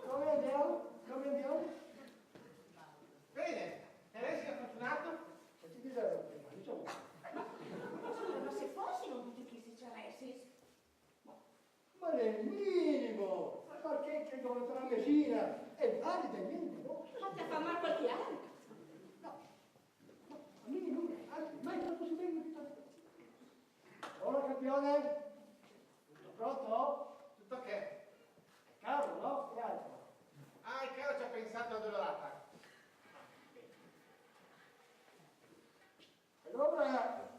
Come andiamo? Come andiamo? Bene, e lei si è fortunato? E ti dicevo prima, diciamo. Ma se fossi non tutti chi si ciaressi. Ma nel minimo, perché che come tra Messina è valida il minimo. Ma ti fa male qualche anno? No, a minimo, anzi, mai tanto si vede di tanto. Ora campione? Tutto pronto? Tutto che? Caro, no? Che altro? Ah, il caro ci ha pensato addolorata. Allora,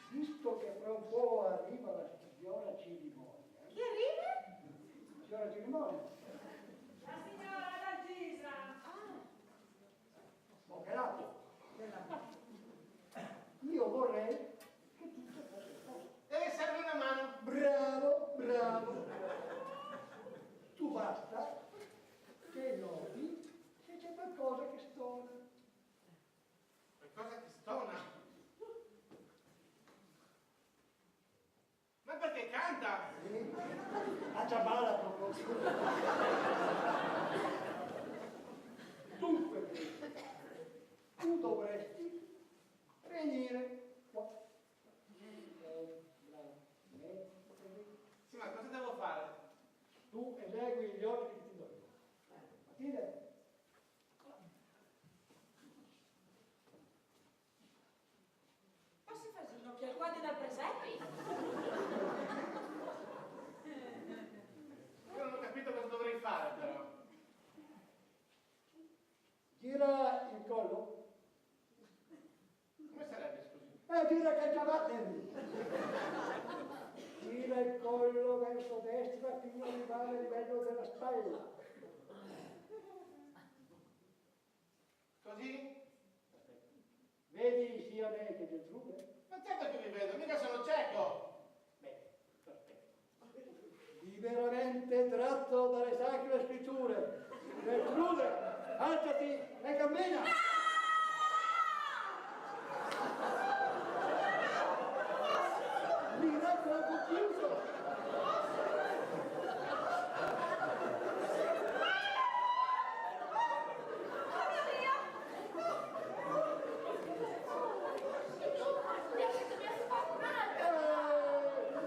visto che fra un po' arriva la signora Cerimonia, Chi arriva? signora Cerimonia, La signora D'Algisa. Ah, Dunque, tu dovresti venire qua. Sì, ma cosa devo fare? Tu esegui gli ordini che ti do. Matilde? Ma si fa ginocchia guardi dal presepe? Io non ho capito cosa dovrei fare, però. Gira il collo. Come sarebbe, scusi? Gira che già batte. Gira il collo verso destra fino ad arrivare al livello della spalla. Così? Vedi sia me che Geltrude? Ma certo che vi vedo, mica sono cieco! Beh, perfetto. Liberamente tratto dalle sacre scritture. Geltrude, alzati e cammina! Miracolo compiuto!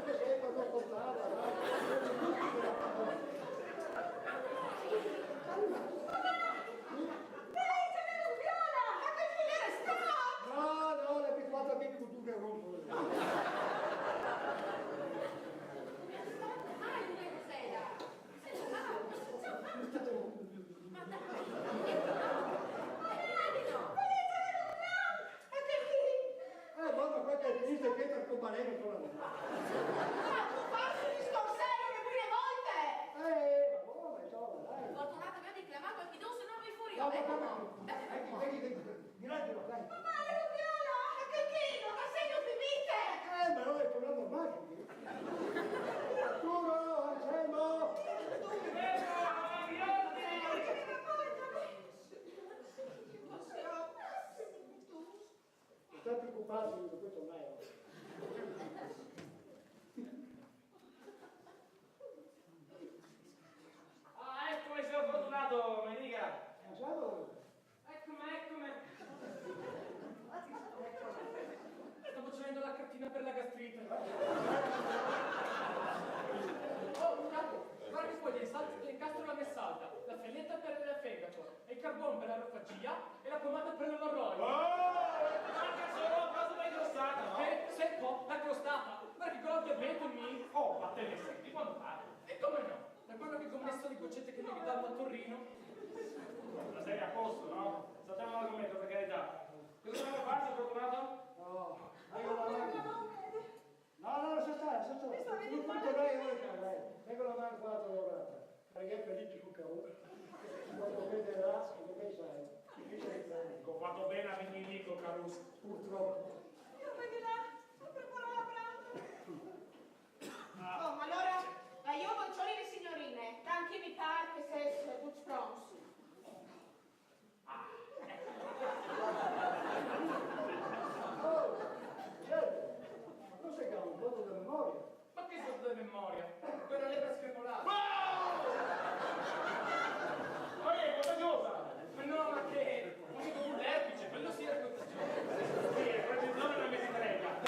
Che sei proprio contata, no, è abituato a che tu che rompo. Mamma, qua che è finito che per comparire con la mano. Ma tu farsi un discorsello le prime volte! Ma come, insomma, dai. Fortunato che ho declamato anche tu, se no mi furio. No, Ecco ma qua. vedi, mirandolo, dai. Ma è un viola! Ma che chino? Ma sei un bibite! Ma non è il problema ormai. Arturo, Anselmo! Non sta preoccuparsi di questo ormai. Ah, eccomi, signor Fortunato, mi dica. Anselmo? Eccomi. Stavo facendo la cartina per la gastrite. Oh, capo, guarda che poi le incastro la messalta, la felletta per il fegato, e il carbon per la rofagia e la pomata per l'emorroide. Manca solo la cosa mai grossata, no? Secco, la crostata, guarda che con la diabete mi... Oh, ma te ne senti quando parli? E come no? Da quello che ho commesso le goccette che mi danno a Torrino. La sei a posto, no? Saltiamo l'argomento, per carità. Cosa dobbiamo fare, signor Fortunato? No, vengo la mano. No, sta stare. Non faccio lei ora, vengo la mano qua a lavorare. Perché è felice con cavolo. Quando vedrà, come sai. Ho fatto bene a venire lì con Caruso. Purtroppo. Io vedrà, non preparare la pranzo. Oh, ma allora, io bolcioli le signorine, tanti mi pare che sei tutti pronti. Oh, certo. Non sei che ha un voto di memoria. Ma che sotto di memoria? Quella lepre screpolata. Ma è contagiosa! Ma no, ma che? Ma che con l'erpice, quello sì è contagioso. Sì, è contagiosa, non mi si frega.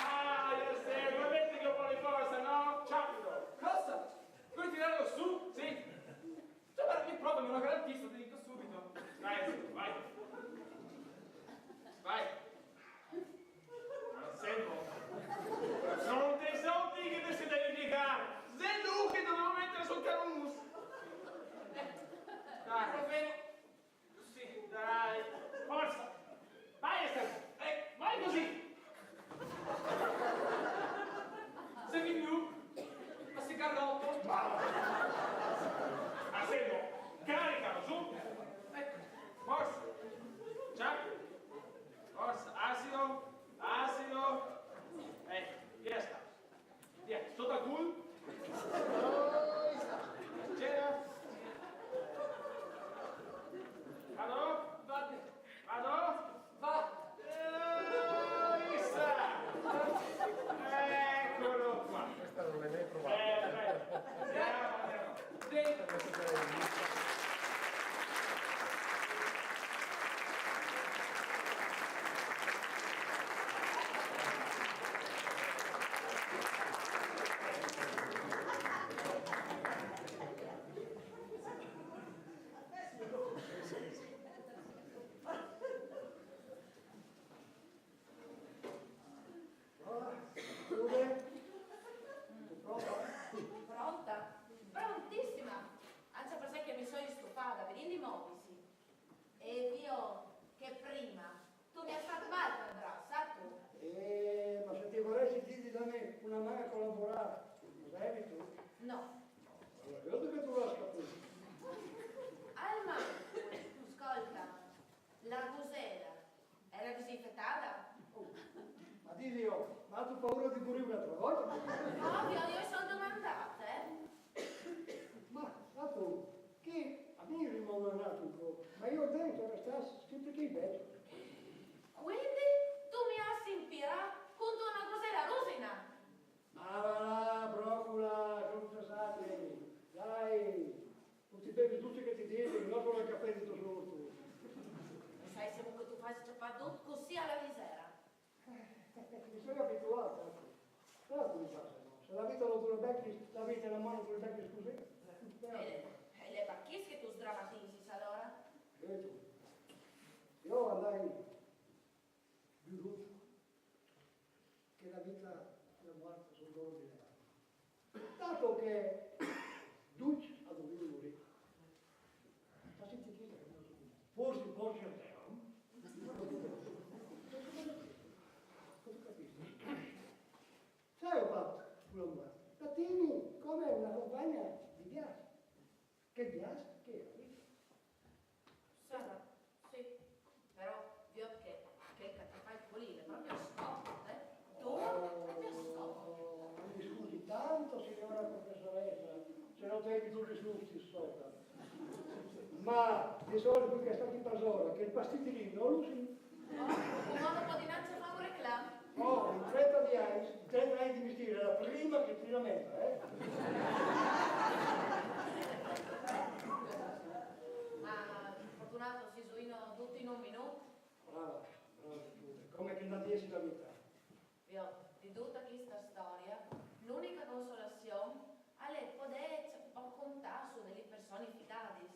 io, ma tu paura di morire un'altra volta? Ovvio, io sono domandata, Ma tu, che a me rimonato un po', ma io dentro restassi sempre che invece. Quindi tu mi hai ispirato con una cos'era rosina? Ma va là, broccola, non pesate, dai, non ti bevi tutti che ti dicono, non solo il caffè di tuo solo. Sai siamo che tu fai scappare così alla misera. Mi sono abituato. Però come passa, no? Se la vita lo dura becchi, la vita è la mano con i becchi, scusi? E le pacchis che tu sdrammatizzi allora? E tu? Io andai più duro che la vita e la morte sono loro di legati. Dato che Duce ha dovuto morire, ma senti chi è che non so come? Forse il porce a te, no? Cosa capisci? Sai ho fatto, Colomba? Latini come una compagna di viaggio. Che viaggio? Che era? Sarà, sì. Però io che ti fai pulire, proprio stop, Tu proprio stop. Mi scusi tanto, signora professoressa, se non te tu rislusti sopra. Ma di solito che sta in pasora, che il pasticino non lo si. Un modo dinanzi fa un reclamo. Oh, in 30 anni di mestiere, è la prima che ti lamenta, Ma fortunato si suino tutti in un minuto. Brava, come che non riesci la vita. Io, di tutta questa storia, l'unica consolazione è poter contare su delle persone fidate.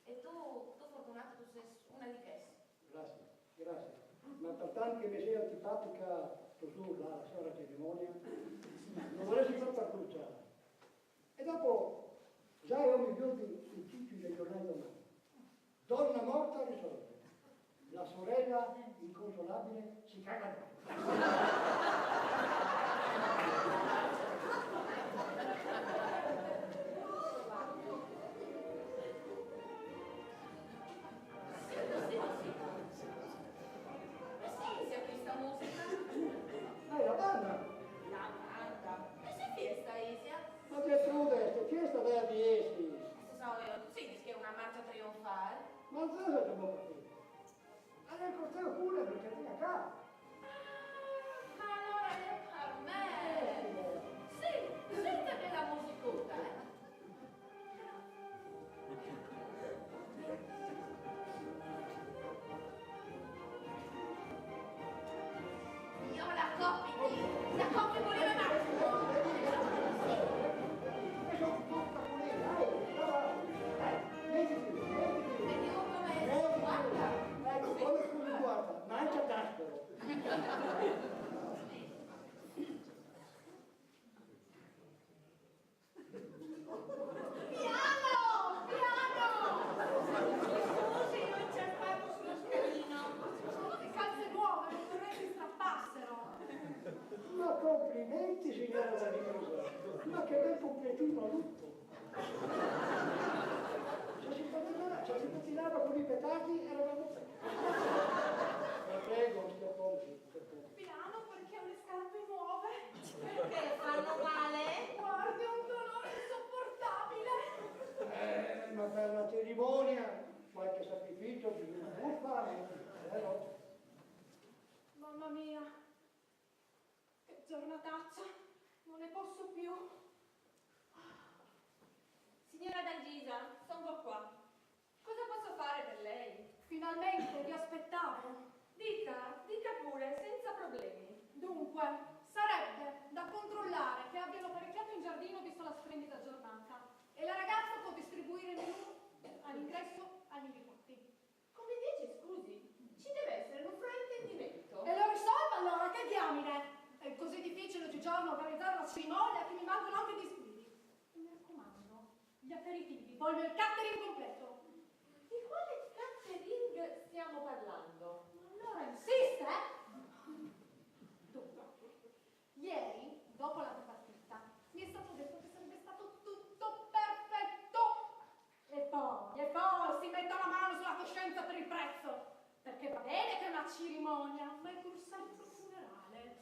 E tu fortunato, tu sei una di queste. Grazie, grazie. Ma per tanto che mi sia antipatica tu la signora cerimonia, non vorresti farla cruciare. E dopo, già io mi vedo sui titoli dei giornali domani. Donna morta risolve. La sorella inconsolabile si caga addosso. La banda! E se fiesta, Isia? Ma Gertrude, che fiesta vera di essi! Se so io, tu sì, che è una marcia trionfale. Ma cosa che vuoi capire? Allora il corteo pure perché ti a capo. Allora è per me. Sì, senta che la musicuta, Io la coppi voleva Massimo. E sono tutta pulita, dai, mettiti, Vediamo com'è. Guarda. ecco, come scusi guarda, mangia caspero. Piano! Scusi, io inceppato sullo scalino. Sono che calze nuove, non vorrei si strappassero. Ma complimenti signora Danilo, ma che bel completino a lutto. Se si pettinava con i petardi eravamo tre. La prego, stia pochi. Piano perché ho le scarpe nuove. Perché fanno male? Guardi, un dolore insopportabile. Ma per la cerimonia qualche sacrificio bisogna pur fare. No? Mamma mia, che giornataccia, non ne posso più. Signora D'Angisa, sono qua. Cosa posso fare per lei? Finalmente vi aspettavo. Dica pure, senza problemi. Dunque, sarebbe da controllare che abbiano apparecchiato in giardino visto la splendida giornata e la ragazza può distribuire il menù all'ingresso agli invitati. Come dice, scusi? Ci deve essere un fraintendimento. E lo risolva allora, che diamine! È così difficile oggigiorno organizzare una cerimonia che mi mancano anche gli squilli. E mi raccomando, gli aperitivi, voglio il catering completo. Di quale catering stiamo parlando? Ma allora insiste? Dunque, ieri, dopo la partita, mi è stato detto che sarebbe stato tutto perfetto. E poi si metta la mano sulla coscienza per il prezzo. Perché va bene che è una cerimonia, ma è pur sempre un funerale.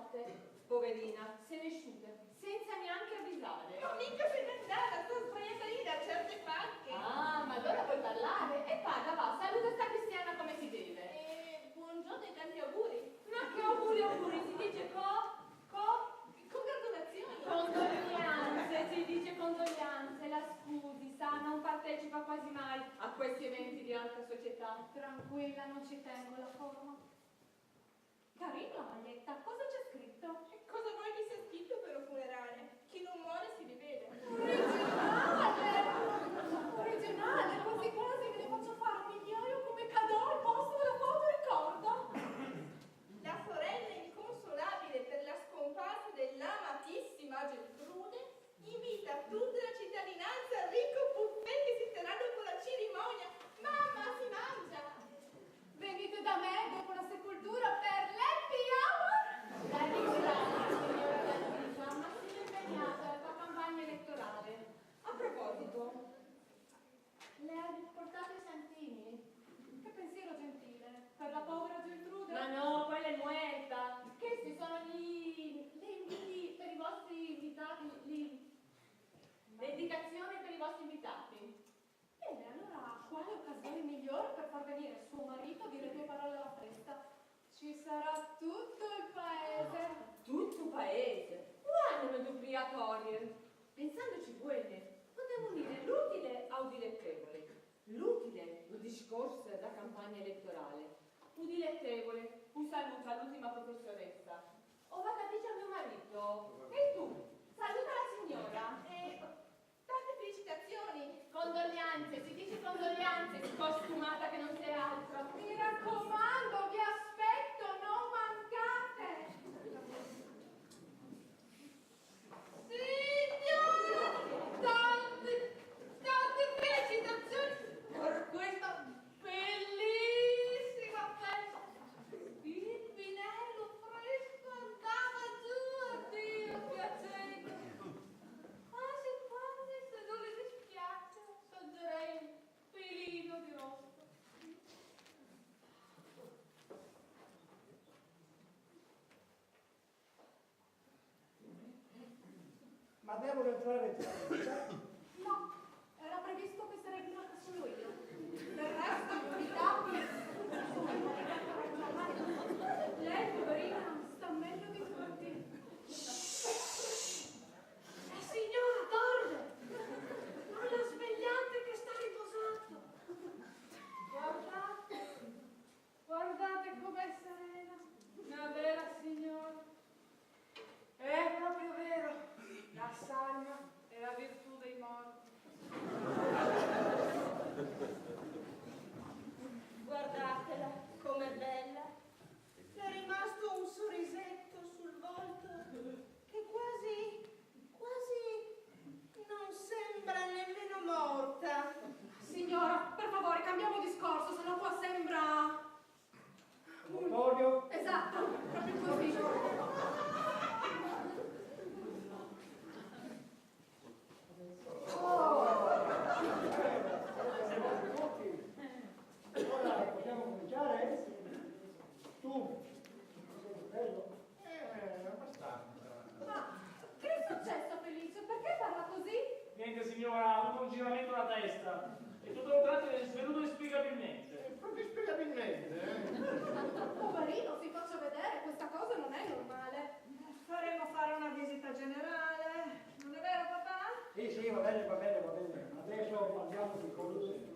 notte. Poverina, se ne sciude, senza neanche avvisare. Ma mica se n'è andata, sto sdraiata lì da certe panche. Ah, ma allora puoi parlare. E parla, va, saluta sta cristiana come si deve. Buongiorno e tanti auguri. Ma che auguri, si dice Congratulazioni. condoglianze, si dice condoglianze, la scusi, sa, non partecipa quasi mai a questi eventi di alta società. Tranquilla, non ci tengo la forma. Carina la maglietta, cosa c'è scritto? E cosa vuoi che sia scritto per un funerale? Chi non muore si rivede. Originale, quasi quasi me ne faccio fare un migliaio come cadò al posto della foto ricordo. La sorella inconsolabile per la scomparsa dell'amatissima Geltrude invita tutta la cittadinanza al ricco buffet che si terrà dopo la cerimonia. Mamma, si mangia! Venite da me dopo la sepoltura per l'happy hour. La ringrazio, signora D'Alvisa, ma sei impegnata alla tua campagna elettorale. A proposito, le ha riportato i santini? Che pensiero gentile, per la povera Geltrude. Ma no, quella è muerta. Questi sono le inviti per i vostri invitati, le indicazioni per i vostri invitati. Bene, allora quale occasione migliore per far venire suo marito a dire due parole alla festa? Ci sarà tutto il paese. Tutto il paese. Guarda le dupliatorie. Pensandoci bene, potremmo unire l'utile al dilettevole. L'utile, lo discorso da campagna elettorale. Un dilettevole, un saluto all'ultima professoressa. O vada a dire a mio marito. E tu, saluta la signora. Tante felicitazioni. Condoglianze, si dice condoglianze, costumata che non sei altro. Mi raccomando, vi aspetto, non mancate. Signore, tante felicitazioni per questa bellissima festa. Il vinello fresco andava giù, addio piacere. Quasi quasi, se non le dispiace, assaggerei un filino di rospo. Ma devono entrare tutti. No, era previsto che sarei rimasta solo io. Del resto, gli invitati lei, poverina, sta meglio di tutti. Signora, torre! Alla svegliante che sta riposando. Guardate com'è serena. Una vera signora. È proprio vero. La salma è la virtù dei morti. Guardatela, com'è bella. Le è rimasto un sorrisetto sul volto che quasi non sembra nemmeno morta. Signora, per favore, cambiamo discorso, sennò qua sembra... Motorio? Esatto, proprio così. Ora possiamo cominciare? Tu? Sei bello? Abbastanza. Ma che è successo, Felice? Perché parla così? Niente signora, ho un giramento alla testa. E tutto un tratto è svenuto inspiegabilmente. Proprio spiegabilmente, Poverino, si faccia vedere, questa cosa non è normale. Faremo fare una visita generale. Non è vero, papà? Sì, va bene, va bene, va bene. Adesso parliamo di cose.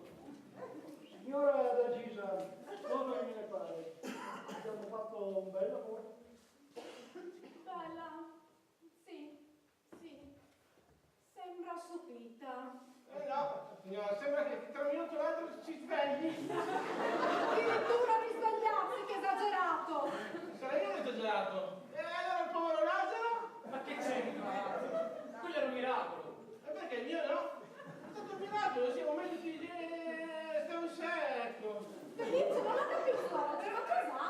Signora D'Agisa, cosa me ne pare? Abbiamo fatto un bel lavoro. Bella. Sì, sì. Sembra assopita. No, signora, sembra che tra un minuto e l'altro si svegli. Addirittura risvegliarsi, che esagerato. Sarei io esagerato. E allora il povero Lazzaro? Ma che c'entra? Quello era un miracolo. E perché il mio no? È stato un miracolo, siamo messi lì e sta un secco. Felice, non la capisco, ma cosa?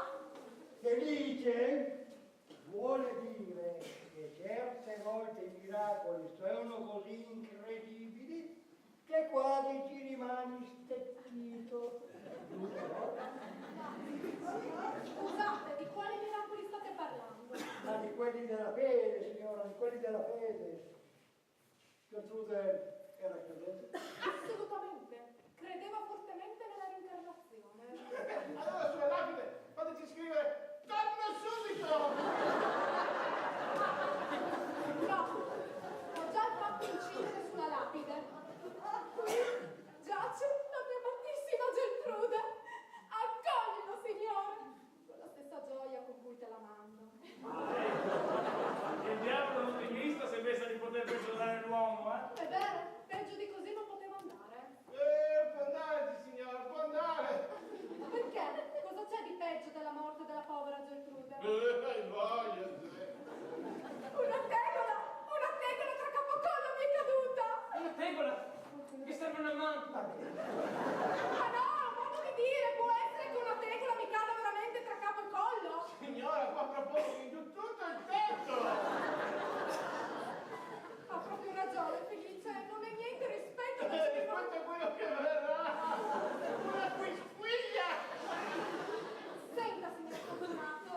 Felice vuole dire che certe volte i miracoli sono così incredibili che quasi ci rimani stecchito. Scusate, di quali miracoli state parlando? Ma di della fede. Gertrude era credente? Assolutamente. Credeva fortemente nella reincarnazione. Allora sulla lapide fateci scrivere torna subito! No, ho già fatto incidere sulla lapide. Qui giace la mia amatissima Geltrude. Accoglilo, Signore, con la stessa gioia con cui te la mando. Il diavolo non ti vista se pensa di poter peggiorare l'uomo, eh? È vero, peggio di così non poteva andare. Può andare, signora, può andare! Ma perché? Cosa c'è di peggio della morte della povera Geltrude? Hai voglia, Una tegola tra capocollo mi è caduta! Una tegola! Mi serve una manta! Ma no, modo di dire, può essere che una tegola mi cada veramente tra capo e collo? Signora, qua propongo in giù tutto il tetto! Ha proprio ragione, Felice, non è niente rispetto alla Rispetto a quello che verrà! Una quisquiglia! Senta, signor Fortunato,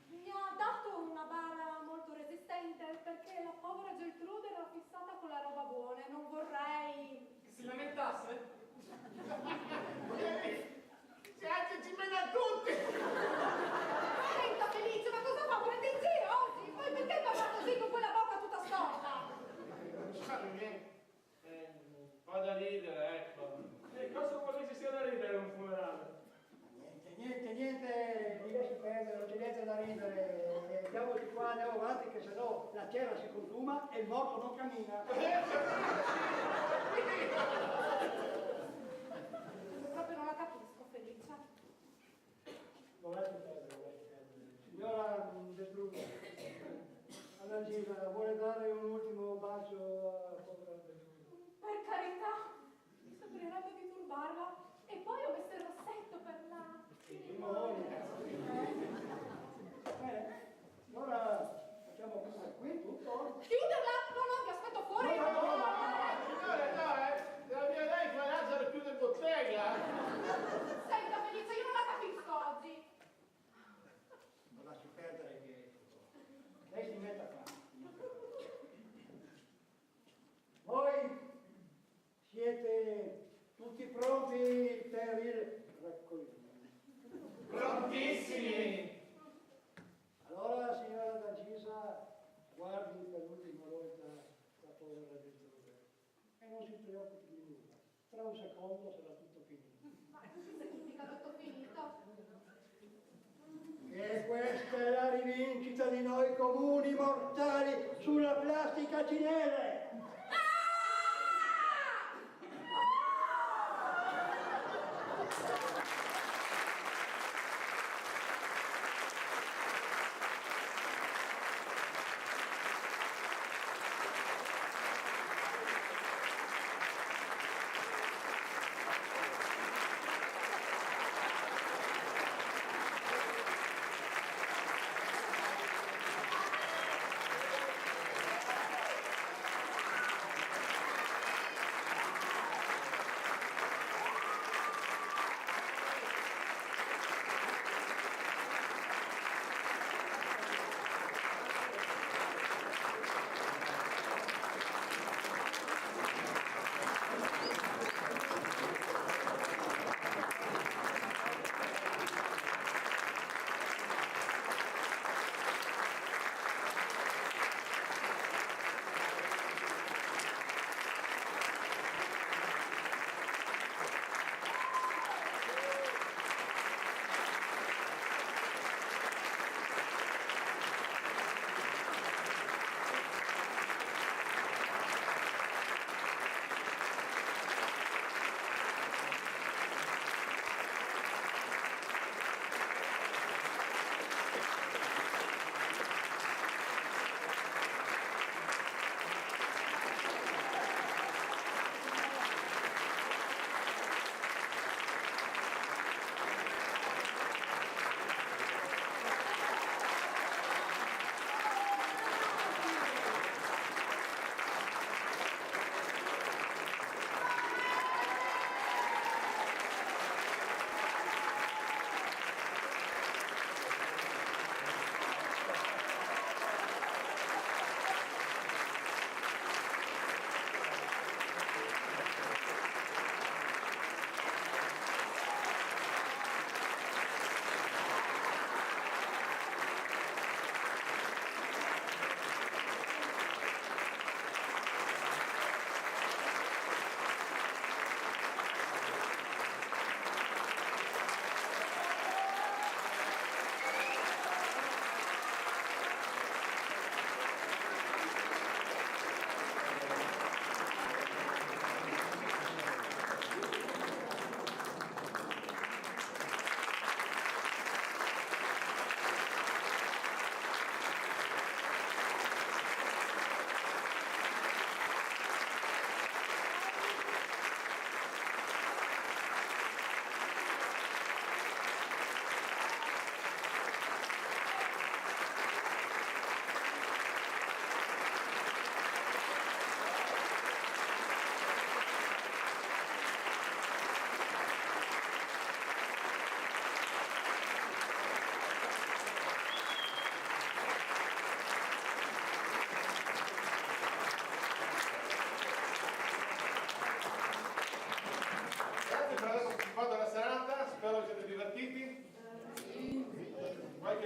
mi ha dato una bara molto resistente perché la povera Geltrude era fissata con la roba buona e non vorrei... Che si lamentasse? Se anche ci mena tutti! Senta, Felice, ma cosa fa? Prende in giro oggi? Poi perché parla così con quella bocca tutta storta? Un po' da ridere, ecco. E cosa vuole che ci sia da ridere in un funerale? Niente, di lasci perdere, non c'è niente da ridere. Andiamoci qua, andiamo avanti, che sennò la cera si consuma e il morto non cammina. Proprio non la capisco, Felice. Lo lasci perdere. Signora Geltrude, Annalisa, vuole dare un ultimo bacio a povera Geltrude? Per carità, mi soffrirebbe di turbarla. E poi ho messo il rossetto per la... Bene, allora facciamo qui tutto. Chiuderla? No, vi aspetto fuori. Signore, no, della mia lei fa Lazzaro chiude bottega! Senta, Felice, io non la capisco oggi. Non lasci perdere che lei si metta qua. Voi siete tutti pronti per il raccoglimento? Prontissimi! Allora, signora D'Ancisa, guardi per l'ultima volta la povera Geltrude e non si preoccupi di nulla. Tra un secondo sarà tutto finito. Ma che significa tutto finito? E questa è la rivincita di noi comuni mortali sulla plastica cinese!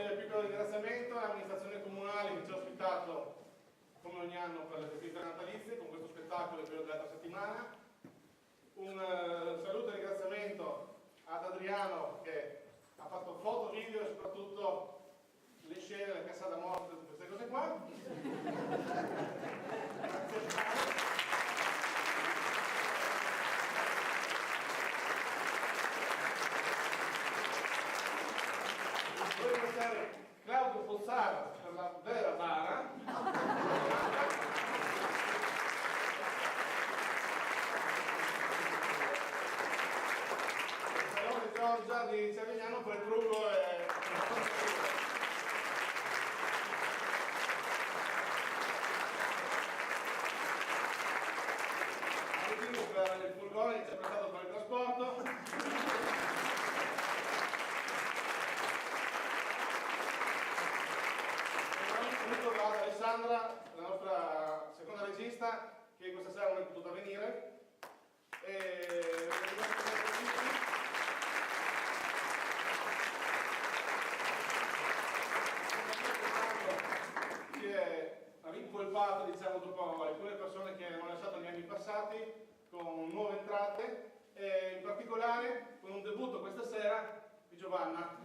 il piccolo ringraziamento all'amministrazione comunale che ci ha ospitato come ogni anno per le festività natalizie con questo spettacolo e quello dell'altra settimana. Un saluto e ringraziamento ad Adriano che ha fatto foto, video e soprattutto le scene, la cassa da morte, tutte queste cose qua. Voglio ringraziare Claudio Fossaro per la vera bara. Salone Giorgia di Cervignano per il trucco e per il furgone che ci ha prestato per il trasporto. Ad Alessandra, la nostra seconda regista, che questa sera non è potuta venire. Si è rincolpato, diciamo, dopo alcune persone che hanno lasciato gli anni passati con nuove entrate e in particolare con un debutto questa sera di Giovanna.